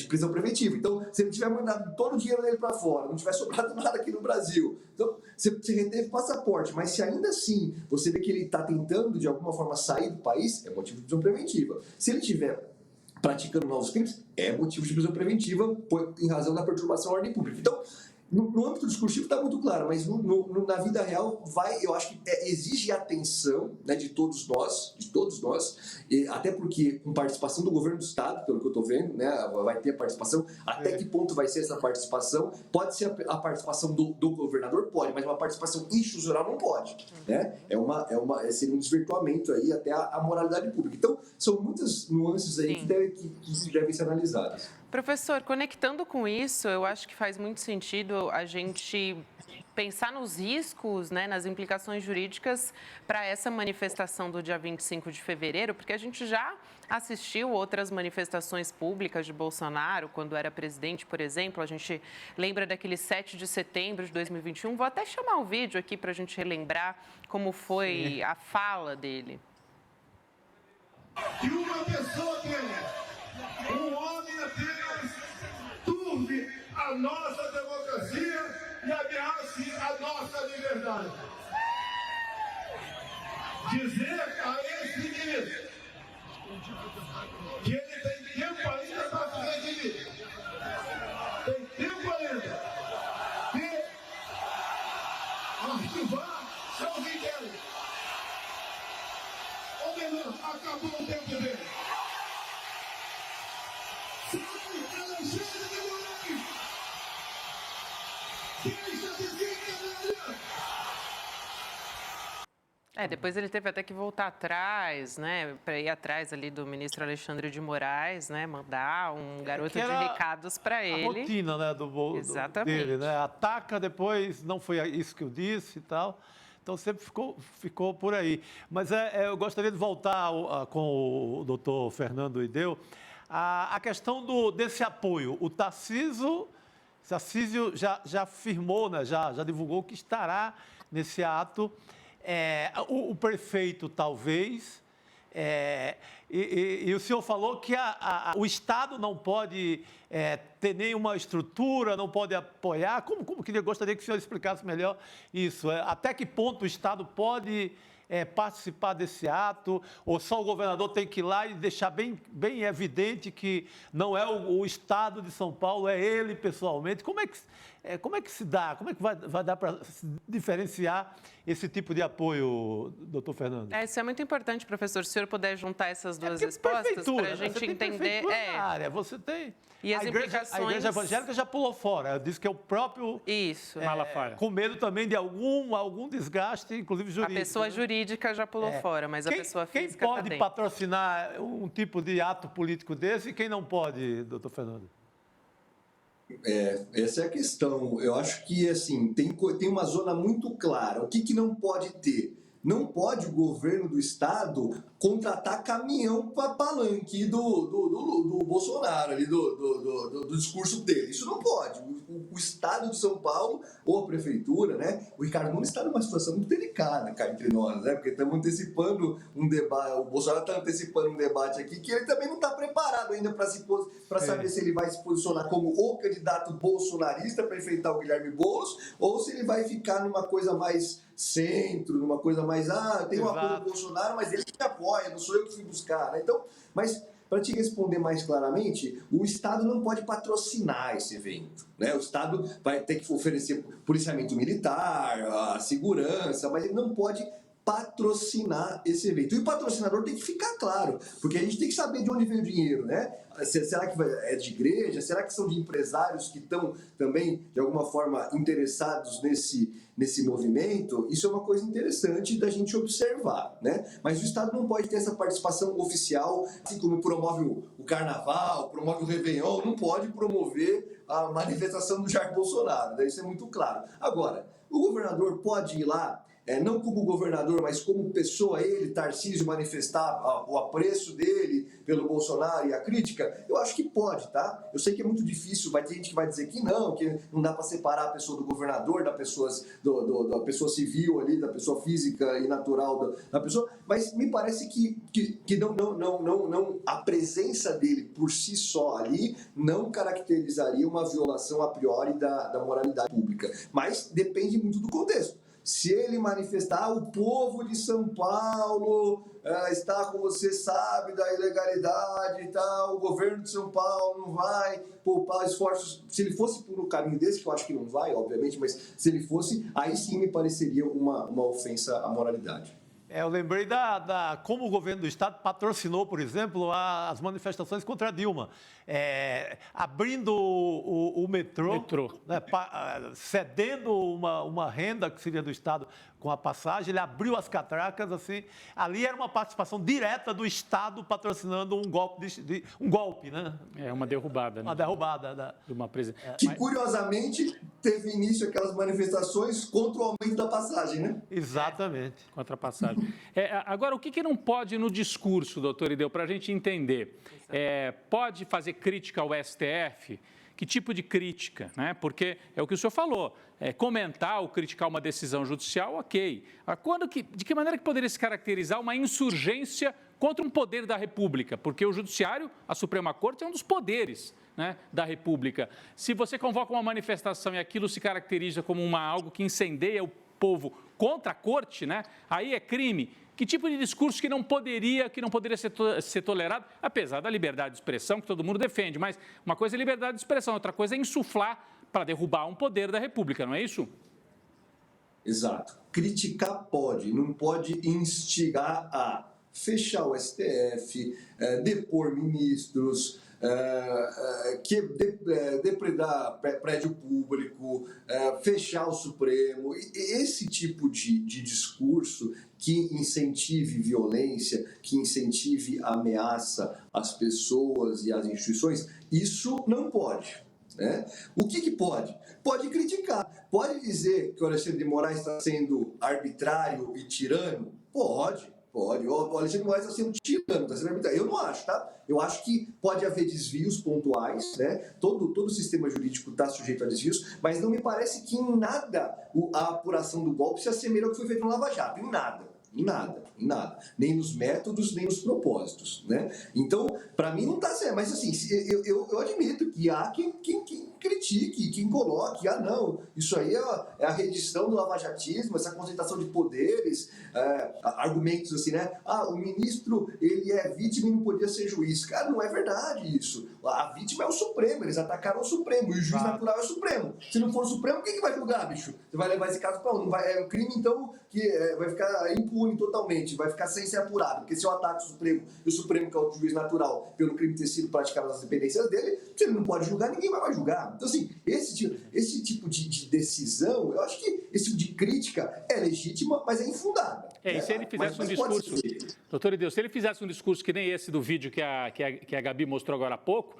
prisão preventiva. Então, se ele tiver mandado todo o dinheiro dele para fora, não tiver sobrado nada aqui no Brasil, então você reteve passaporte, mas se ainda assim você vê que ele está tentando de alguma forma sair do país, é motivo de prisão preventiva. Se ele estiver praticando novos crimes, é motivo de prisão preventiva em razão da perturbação à ordem pública. Então, no âmbito discursivo está muito claro, mas na vida real eu acho que exige atenção, né, de todos nós, até porque com participação do governo do Estado, pelo que eu estou vendo, né, vai ter a participação. Até que ponto vai ser essa participação? Pode ser a participação do governador? Pode, mas uma participação institucional não pode, né? Seria um desvirtuamento aí até a moralidade pública. Então, são muitas nuances aí que devem ser analisadas. Professor, conectando com isso, eu acho que faz muito sentido a gente pensar nos riscos, né, nas implicações jurídicas para essa manifestação do dia 25 de fevereiro, porque a gente já assistiu outras manifestações públicas de Bolsonaro, quando era presidente, por exemplo. A gente lembra daquele 7 de setembro de 2021. Vou até chamar o vídeo aqui para a gente relembrar como foi a fala dele. Que uma pessoa tenha, um homem apenas, turve a nossa democracia e ameace a nossa liberdade. Dizer a esse ministro que ele tem tempo ainda para se redimir. Tem tempo ainda de arquivar seus inquéritos. Ou melhor, acabou o tempo dele. Sai, Alexandre de Moraes! Depois ele teve até que voltar atrás, né, para ir atrás ali do ministro Alexandre de Moraes, né, mandar um garoto de recados para ele. A rotina, né, dele, né, ataca, depois não foi isso que eu disse e tal. Então sempre ficou por aí. Mas eu gostaria de voltar com o doutor Fernando Ideu a questão desse apoio. O Tarcísio já afirmou, né, já divulgou que estará nesse ato. O prefeito, talvez, e o senhor falou que o Estado não pode ter nenhuma estrutura, não pode apoiar. Como que eu gostaria que o senhor explicasse melhor isso? Até que ponto o Estado pode participar desse ato, ou só o governador tem que ir lá e deixar bem evidente que não é o Estado de São Paulo, é ele pessoalmente? Como é que se dá? Como é que vai dar para diferenciar esse tipo de apoio, doutor Fernando? Isso é muito importante, professor, se o senhor puder juntar essas duas respostas para a gente entender. Área, você tem. E as implicações... A igreja evangélica já pulou fora. Ela disse que é o próprio... Isso. Malafaia. Com medo também de algum desgaste, inclusive jurídico. A pessoa jurídica já pulou fora, mas a pessoa física Quem pode patrocinar um tipo de ato político desse e quem não pode, doutor Fernando? Essa é a questão. Eu acho que assim, tem uma zona muito clara. O que não pode ter? Não pode o governo do Estado contratar caminhão para palanque do Bolsonaro, ali, do discurso dele. Isso não pode. O Estado de São Paulo, ou a Prefeitura, né? O Ricardo Nunes está numa situação muito delicada, cara, entre nós, né? Porque estamos antecipando um debate, o Bolsonaro está antecipando um debate aqui que ele também não está preparado ainda para saber se ele vai se posicionar como o candidato bolsonarista para enfrentar o Guilherme Boulos, ou se ele vai ficar numa coisa mais centro, numa coisa mais, tem um apoio do Bolsonaro, mas ele me apoia, não sou eu que fui buscar, né? Então, mas para te responder mais claramente, o Estado não pode patrocinar esse evento, né? O Estado vai ter que oferecer policiamento militar, a segurança, mas ele não pode patrocinar esse evento. E o patrocinador tem que ficar claro, porque a gente tem que saber de onde vem o dinheiro, né? Será que é de igreja? Será que são de empresários que estão também, de alguma forma, interessados nesse movimento? Isso é uma coisa interessante da gente observar, né? Mas o Estado não pode ter essa participação oficial, assim como promove o Carnaval, promove o Réveillon, não pode promover a manifestação do Jair Bolsonaro, né? Isso é muito claro. Agora, o governador pode ir lá, não como governador, mas como pessoa, ele, Tarcísio, manifestar o apreço dele pelo Bolsonaro e a crítica? Eu acho que pode, tá? Eu sei que é muito difícil, vai ter gente que vai dizer que não dá para separar a pessoa do governador, da pessoa civil ali, da pessoa física e natural da pessoa, mas me parece que não, a presença dele por si só ali não caracterizaria uma violação a priori da moralidade pública, mas depende muito do contexto. Se ele manifestar, o povo de São Paulo está, como você sabe, da ilegalidade e tal, o governo de São Paulo não vai poupar esforços. Se ele fosse por um caminho desse, que eu acho que não vai, obviamente, mas se ele fosse, aí sim me pareceria uma ofensa à moralidade. Eu lembrei como o governo do Estado patrocinou, por exemplo, as manifestações contra a Dilma. Abrindo o metrô. Né, cedendo uma renda que seria do Estado com a passagem, ele abriu as catracas, assim. Ali era uma participação direta do Estado patrocinando um golpe, né? Uma derrubada. Uma derrubada. De uma presidência. Que, curiosamente, teve início aquelas manifestações contra o aumento da passagem, né? Exatamente. Contra a passagem. Agora, o que não pode no discurso, doutor Ideu, para a gente entender? Pode fazer crítica ao STF? Que tipo de crítica, né? Porque é o que o senhor falou, comentar ou criticar uma decisão judicial, ok. De que maneira que poderia se caracterizar uma insurgência contra um poder da República? Porque o Judiciário, a Suprema Corte, é um dos poderes, né, da República. Se você convoca uma manifestação e aquilo se caracteriza como algo que incendeia o povo contra a Corte, né, aí é crime. Que tipo de discurso que não poderia ser tolerado, apesar da liberdade de expressão que todo mundo defende, mas uma coisa é liberdade de expressão, outra coisa é insuflar para derrubar um poder da República, não é isso? Exato. Criticar pode, não pode instigar a fechar o STF, depor ministros, depredar prédio público, fechar o Supremo. Esse tipo de discurso que incentive violência, que incentive ameaça às pessoas e às instituições, isso não pode. Né? O que pode? Pode criticar. Pode dizer que o Alexandre de Moraes está sendo arbitrário e tirano? Pode. O Alexandre de Moraes está sendo tirano, está sendo arbitrário. Eu não acho, tá? Eu acho que pode haver desvios pontuais, né? Todo o sistema jurídico está sujeito a desvios, mas não me parece que em nada a apuração do golpe se assemelha ao que foi feito no Lava Jato. Em nada. Nem nos métodos, nem nos propósitos, né? Então, para mim não está certo. Mas, assim, eu admito que há quem critique, quem coloque, não, isso aí é a redição do lavajatismo, essa concentração de poderes, argumentos assim, né? O ministro, ele é vítima e não podia ser juiz. Cara, não é verdade isso. A vítima é o Supremo, eles atacaram o Supremo, e o juiz natural é o Supremo. Se não for o Supremo, quem que vai julgar, bicho? Você vai levar esse caso para onde? É um crime, então, que vai ficar impune totalmente, vai ficar sem ser apurado, porque se eu ataco o Supremo, e o Supremo, que é o juiz natural, pelo crime ter sido praticado nas dependências dele, se ele não pode julgar, ninguém vai julgar. Então, assim, esse tipo de decisão, eu acho que esse tipo de crítica é legítima, mas é infundada. E se ele fizesse um discurso, doutor Ideu, se ele fizesse um discurso que nem esse do vídeo que a Gabi mostrou agora há pouco,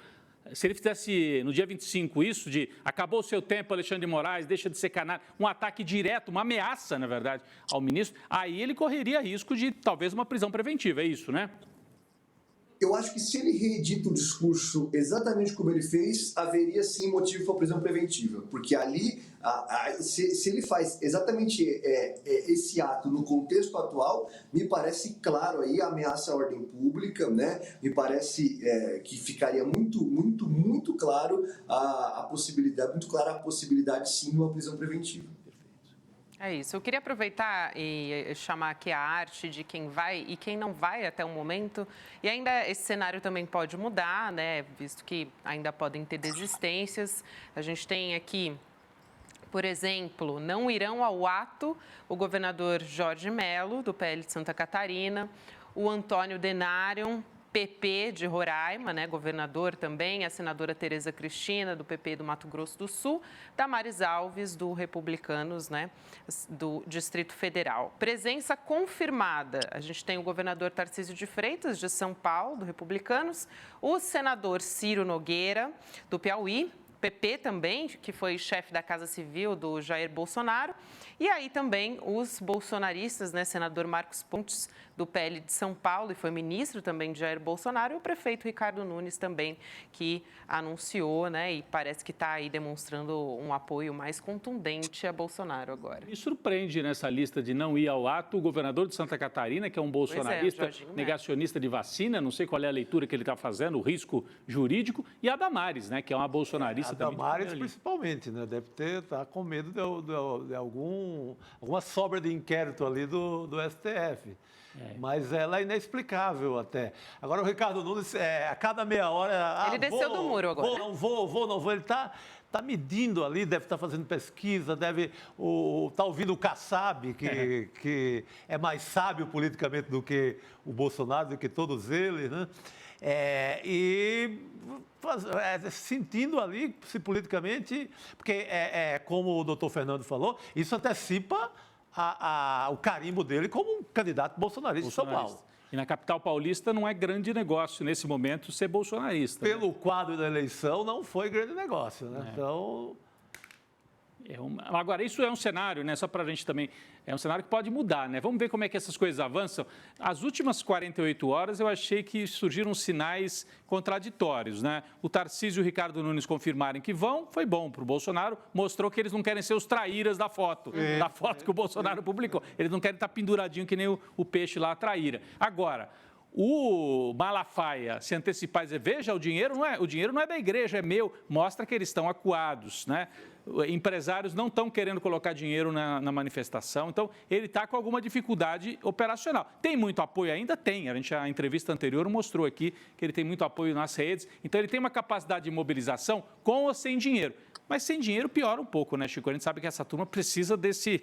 se ele fizesse no dia 25 isso, de acabou o seu tempo, Alexandre de Moraes, deixa de ser canalha, um ataque direto, uma ameaça, na verdade, ao ministro, aí ele correria risco de talvez uma prisão preventiva, é isso, né? Eu acho que se ele reedita o discurso exatamente como ele fez, haveria sim motivo para prisão preventiva. Porque ali, se ele faz exatamente esse ato no contexto atual, me parece claro aí a ameaça à ordem pública, né? Me parece que ficaria muito claro a possibilidade sim de uma prisão preventiva. É isso. Eu queria aproveitar e chamar aqui a arte de quem vai e quem não vai até o momento. E ainda esse cenário também pode mudar, né? Visto que ainda podem ter desistências. A gente tem aqui, por exemplo, não irão ao ato o governador Jorge Mello, do PL de Santa Catarina, o Antônio Denário, PP de Roraima, né, governador também, a senadora Tereza Cristina, do PP do Mato Grosso do Sul, Damares Alves, do Republicanos, né, do Distrito Federal. Presença confirmada, a gente tem o governador Tarcísio de Freitas, de São Paulo, do Republicanos, o senador Ciro Nogueira, do Piauí, PP também, que foi chefe da Casa Civil do Jair Bolsonaro, e aí também os bolsonaristas, né, senador Marcos Pontes, do PL de São Paulo, e foi ministro também de Jair Bolsonaro, e o prefeito Ricardo Nunes também, que anunciou, né, e parece que está aí demonstrando um apoio mais contundente a Bolsonaro agora. Me surpreende nessa lista de não ir ao ato o governador de Santa Catarina, que é um bolsonarista negacionista de vacina, não sei qual é a leitura que ele está fazendo, o risco jurídico, e a Damares, né, que é uma bolsonarista também. A Damares principalmente, né, deve estar com medo de alguma sobra de inquérito ali do STF. Mas ela é inexplicável até. Agora o Ricardo Nunes, a cada meia hora... Ele desceu do muro agora. Não vou. Ele está está medindo ali, deve estar fazendo pesquisa, deve estar ouvindo o Kassab, que é mais sábio politicamente do que o Bolsonaro, do que todos eles, né? Sentindo ali, se politicamente, porque como o doutor Fernando falou, isso antecipa o carimbo dele como um candidato bolsonarista de São Paulo. E na capital paulista não é grande negócio, nesse momento, ser bolsonarista. Pelo quadro da eleição, não foi grande negócio, né? Então... Agora, isso é um cenário, né? Só para a gente também... É um cenário que pode mudar, né? Vamos ver como é que essas coisas avançam. As últimas 48 horas, eu achei que surgiram sinais contraditórios, né? O Tarcísio e o Ricardo Nunes confirmarem que vão, foi bom para o Bolsonaro, mostrou que eles não querem ser os traíras da foto que o Bolsonaro publicou. Eles não querem estar penduradinho que nem o peixe lá, a traíra. Agora... O Malafaia se antecipar e dizer, veja, o dinheiro não é da igreja, é meu, mostra que eles estão acuados, né? Empresários não estão querendo colocar dinheiro na manifestação, então ele está com alguma dificuldade operacional. Tem muito apoio ainda? Tem, a entrevista anterior mostrou aqui que ele tem muito apoio nas redes, então ele tem uma capacidade de mobilização com ou sem dinheiro. Mas sem dinheiro piora um pouco, né, Chico? A gente sabe que essa turma precisa desse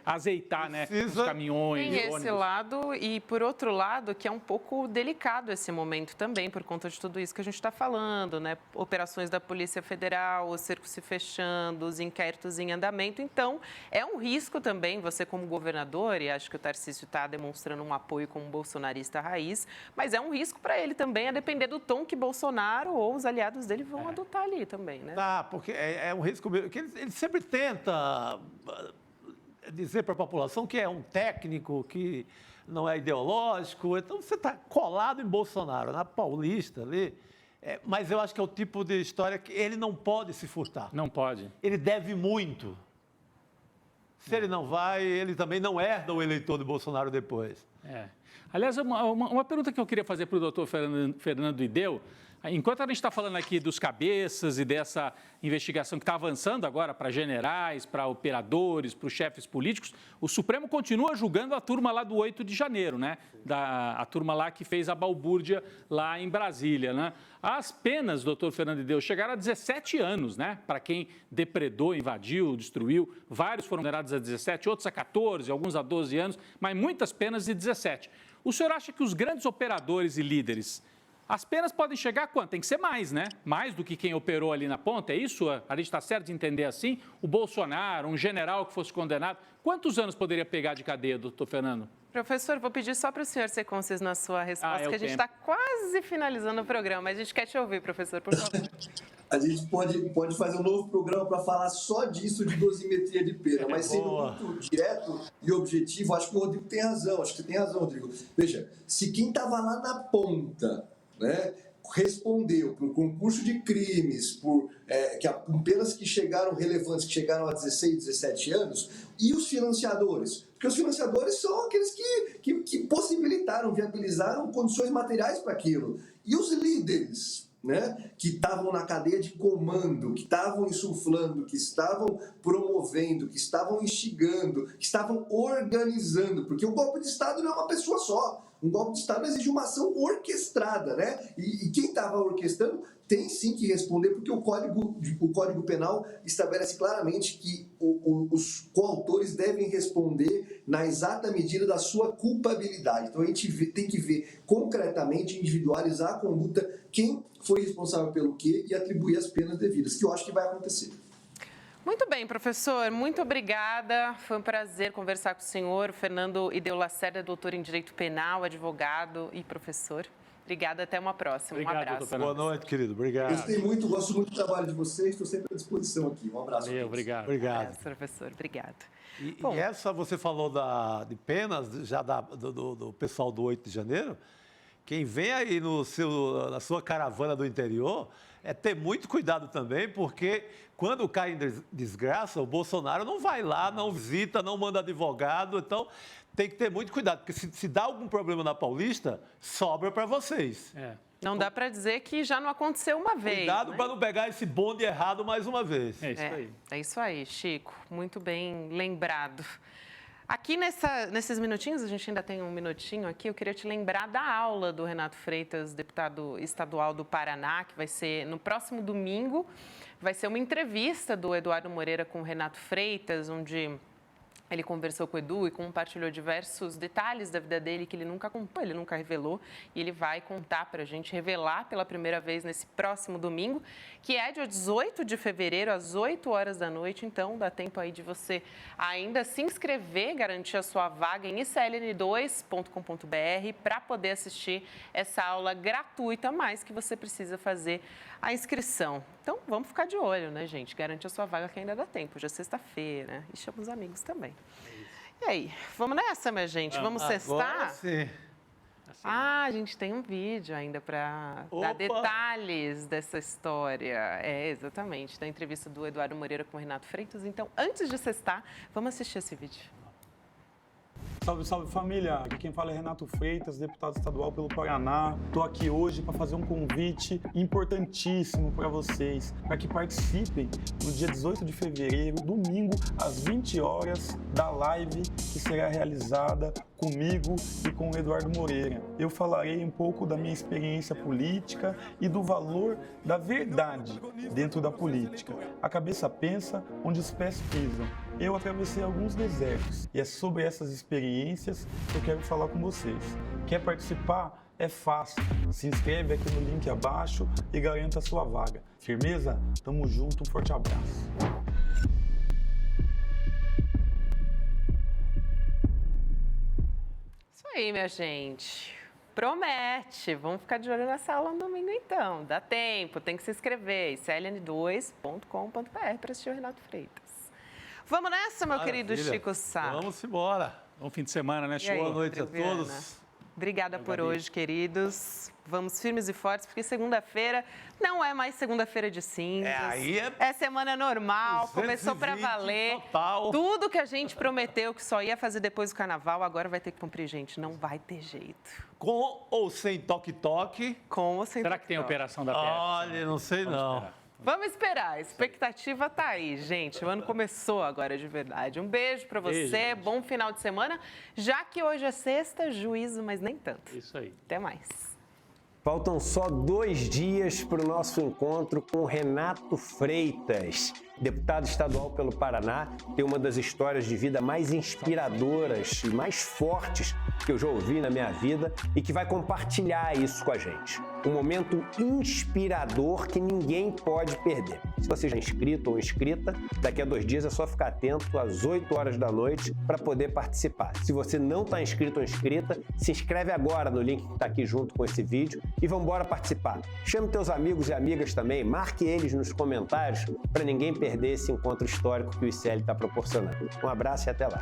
azeitar, né, os caminhões, tem esse ônibus. lado e, por outro lado, que é um pouco delicado esse momento também, por conta de tudo isso que a gente está falando, né? Operações da Polícia Federal, o cerco se fechando, os inquéritos em andamento. Então, é um risco também, você como governador, e acho que o Tarcísio está demonstrando um apoio como bolsonarista raiz, mas é um risco para ele também, a depender do tom que Bolsonaro ou os aliados dele vão adotar ali também, né? Porque é um risco que ele sempre tenta dizer para a população que é um técnico, que não é ideológico. Então, você está colado em Bolsonaro, na Paulista ali. Mas eu acho que é o tipo de história que ele não pode se furtar. Não pode. Ele deve muito. Se ele não vai, ele também não herda o eleitor de Bolsonaro depois. Aliás, uma pergunta que eu queria fazer para o doutor Fernando Ideu. Enquanto a gente está falando aqui dos cabeças e dessa investigação que está avançando agora para generais, para operadores, para os chefes políticos, o Supremo continua julgando a turma lá do 8 de janeiro, né? A turma lá que fez a balbúrdia lá em Brasília, né? As penas, doutor Fernando Ideu, chegaram a 17 anos, né? Para quem depredou, invadiu, destruiu. Vários foram condenados a 17, outros a 14, alguns a 12 anos, mas muitas penas de 17. O senhor acha que os grandes operadores e líderes... As penas podem chegar a quanto? Tem que ser mais, né? Mais do que quem operou ali na ponta, é isso? A gente está certo de entender assim? O Bolsonaro, um general que fosse condenado, quantos anos poderia pegar de cadeia, doutor Fernando? Professor, vou pedir só para o senhor ser conciso na sua resposta, que a gente está quase finalizando o programa, mas a gente quer te ouvir, professor, por favor. A gente pode fazer um novo programa para falar só disso de dosimetria de pena, mas sendo muito direto e objetivo, acho que o Rodrigo tem razão, acho que você tem razão, Rodrigo. Veja, se quem estava lá na ponta, né, respondeu por concurso de crimes, por penas que chegaram relevantes, que chegaram a 16, 17 anos, e os financiadores? Porque os financiadores são aqueles que possibilitaram, viabilizaram condições materiais para aquilo. E os líderes, né, que estavam na cadeia de comando, que estavam insuflando, que estavam promovendo, que estavam instigando, que estavam organizando, porque o golpe de Estado não é uma pessoa só. Um golpe de Estado exige uma ação orquestrada, né? E quem estava orquestrando tem sim que responder, porque o Código Penal estabelece claramente que os coautores devem responder na exata medida da sua culpabilidade. Então a gente tem que ver concretamente, individualizar a conduta, quem foi responsável pelo quê e atribuir as penas devidas, que eu acho que vai acontecer. Muito bem, professor. Muito obrigada. Foi um prazer conversar com o senhor. Fernando Ideu Lacerda, doutor em Direito Penal, advogado e professor. Obrigada, até uma próxima. Obrigado, um abraço. Boa noite, querido. Obrigado. Gostei muito, gosto muito do trabalho de vocês, estou sempre à disposição aqui. Um abraço. Obrigado. Obrigado, professor. Obrigado. E essa, você falou de penas, já do pessoal do 8 de janeiro. Quem vem aí na sua caravana do interior é ter muito cuidado também, porque quando cai em desgraça, o Bolsonaro não vai lá, não visita, não manda advogado. Então, tem que ter muito cuidado, porque se dá algum problema na Paulista, sobra para vocês. Não dá para dizer que já não aconteceu uma vez. Cuidado, né? para não pegar esse bonde errado mais uma vez. É isso aí. É isso aí, Chico. Muito bem lembrado. Aqui nesses minutinhos, a gente ainda tem um minutinho aqui, eu queria te lembrar da aula do Renato Freitas, deputado estadual do Paraná, que vai ser no próximo domingo. Vai ser uma entrevista do Eduardo Moreira com o Renato Freitas, onde ele conversou com o Edu e compartilhou diversos detalhes da vida dele que ele nunca contou, ele nunca revelou. E ele vai contar para a gente, revelar pela primeira vez nesse próximo domingo, que é dia 18 de fevereiro, às 8 horas da noite. Então, dá tempo aí de você ainda se inscrever, garantir a sua vaga em icln2.com.br para poder assistir essa aula gratuita, mas que você precisa fazer a inscrição. Então, vamos ficar de olho, né, gente? Garante a sua vaga que ainda dá tempo. Hoje é sexta-feira, né? E chama os amigos também. E aí, vamos nessa, minha gente? Vamos sextar? Sim. A gente tem um vídeo ainda para dar detalhes dessa história. É, exatamente, da entrevista do Eduardo Moreira com o Renato Freitas. Então, antes de sextar, vamos assistir esse vídeo. Salve, salve família! Aqui quem fala é Renato Freitas, deputado estadual pelo Paraná. Estou aqui hoje para fazer um convite importantíssimo para vocês, para que participem no dia 18 de fevereiro, domingo, às 20 horas, da live que será realizada comigo e com o Eduardo Moreira. Eu falarei um pouco da minha experiência política e do valor da verdade dentro da política. A cabeça pensa onde os pés pisam. Eu atravessei alguns desertos e é sobre essas experiências que eu quero falar com vocês. Quer participar? É fácil. Se inscreve aqui no link abaixo e garanta a sua vaga. Firmeza? Tamo junto, um forte abraço. Isso aí, minha gente. Promete. Vamos ficar de olho nessa aula no domingo, então. Dá tempo, tem que se inscrever. icln2.com.br para assistir o Renato Freitas. Vamos nessa, meu querido Chico Sá. Vamos embora. Bom fim de semana, né, Chico? Boa noite a todos. Obrigada por hoje, queridos. Vamos firmes e fortes, porque segunda-feira não é mais segunda-feira de cinzas. É semana normal, começou para valer. Total. Tudo que a gente prometeu que só ia fazer depois do carnaval, agora vai ter que cumprir, gente. Não vai ter jeito. Com ou sem toque-toque? Com ou sem Será que tem operação da PF? Olha, não sei não. Vamos esperar, a expectativa tá aí, gente. O ano começou agora de verdade. Um beijo para você, bom final de semana. Já que hoje é sexta, juízo, mas nem tanto. Isso aí. Até mais. Faltam só 2 dias para o nosso encontro com Renato Freitas, deputado estadual pelo Paraná, tem uma das histórias de vida mais inspiradoras e mais fortes que eu já ouvi na minha vida e que vai compartilhar isso com a gente. Um momento inspirador que ninguém pode perder. Se você já é inscrito ou inscrita, daqui a 2 dias é só ficar atento às 8 horas da noite para poder participar. Se você não está inscrito ou inscrita, se inscreve agora no link que está aqui junto com esse vídeo e vamos embora participar. Chame teus amigos e amigas também, marque eles nos comentários para ninguém perder esse encontro histórico que o ICL está proporcionando. Um abraço e até lá.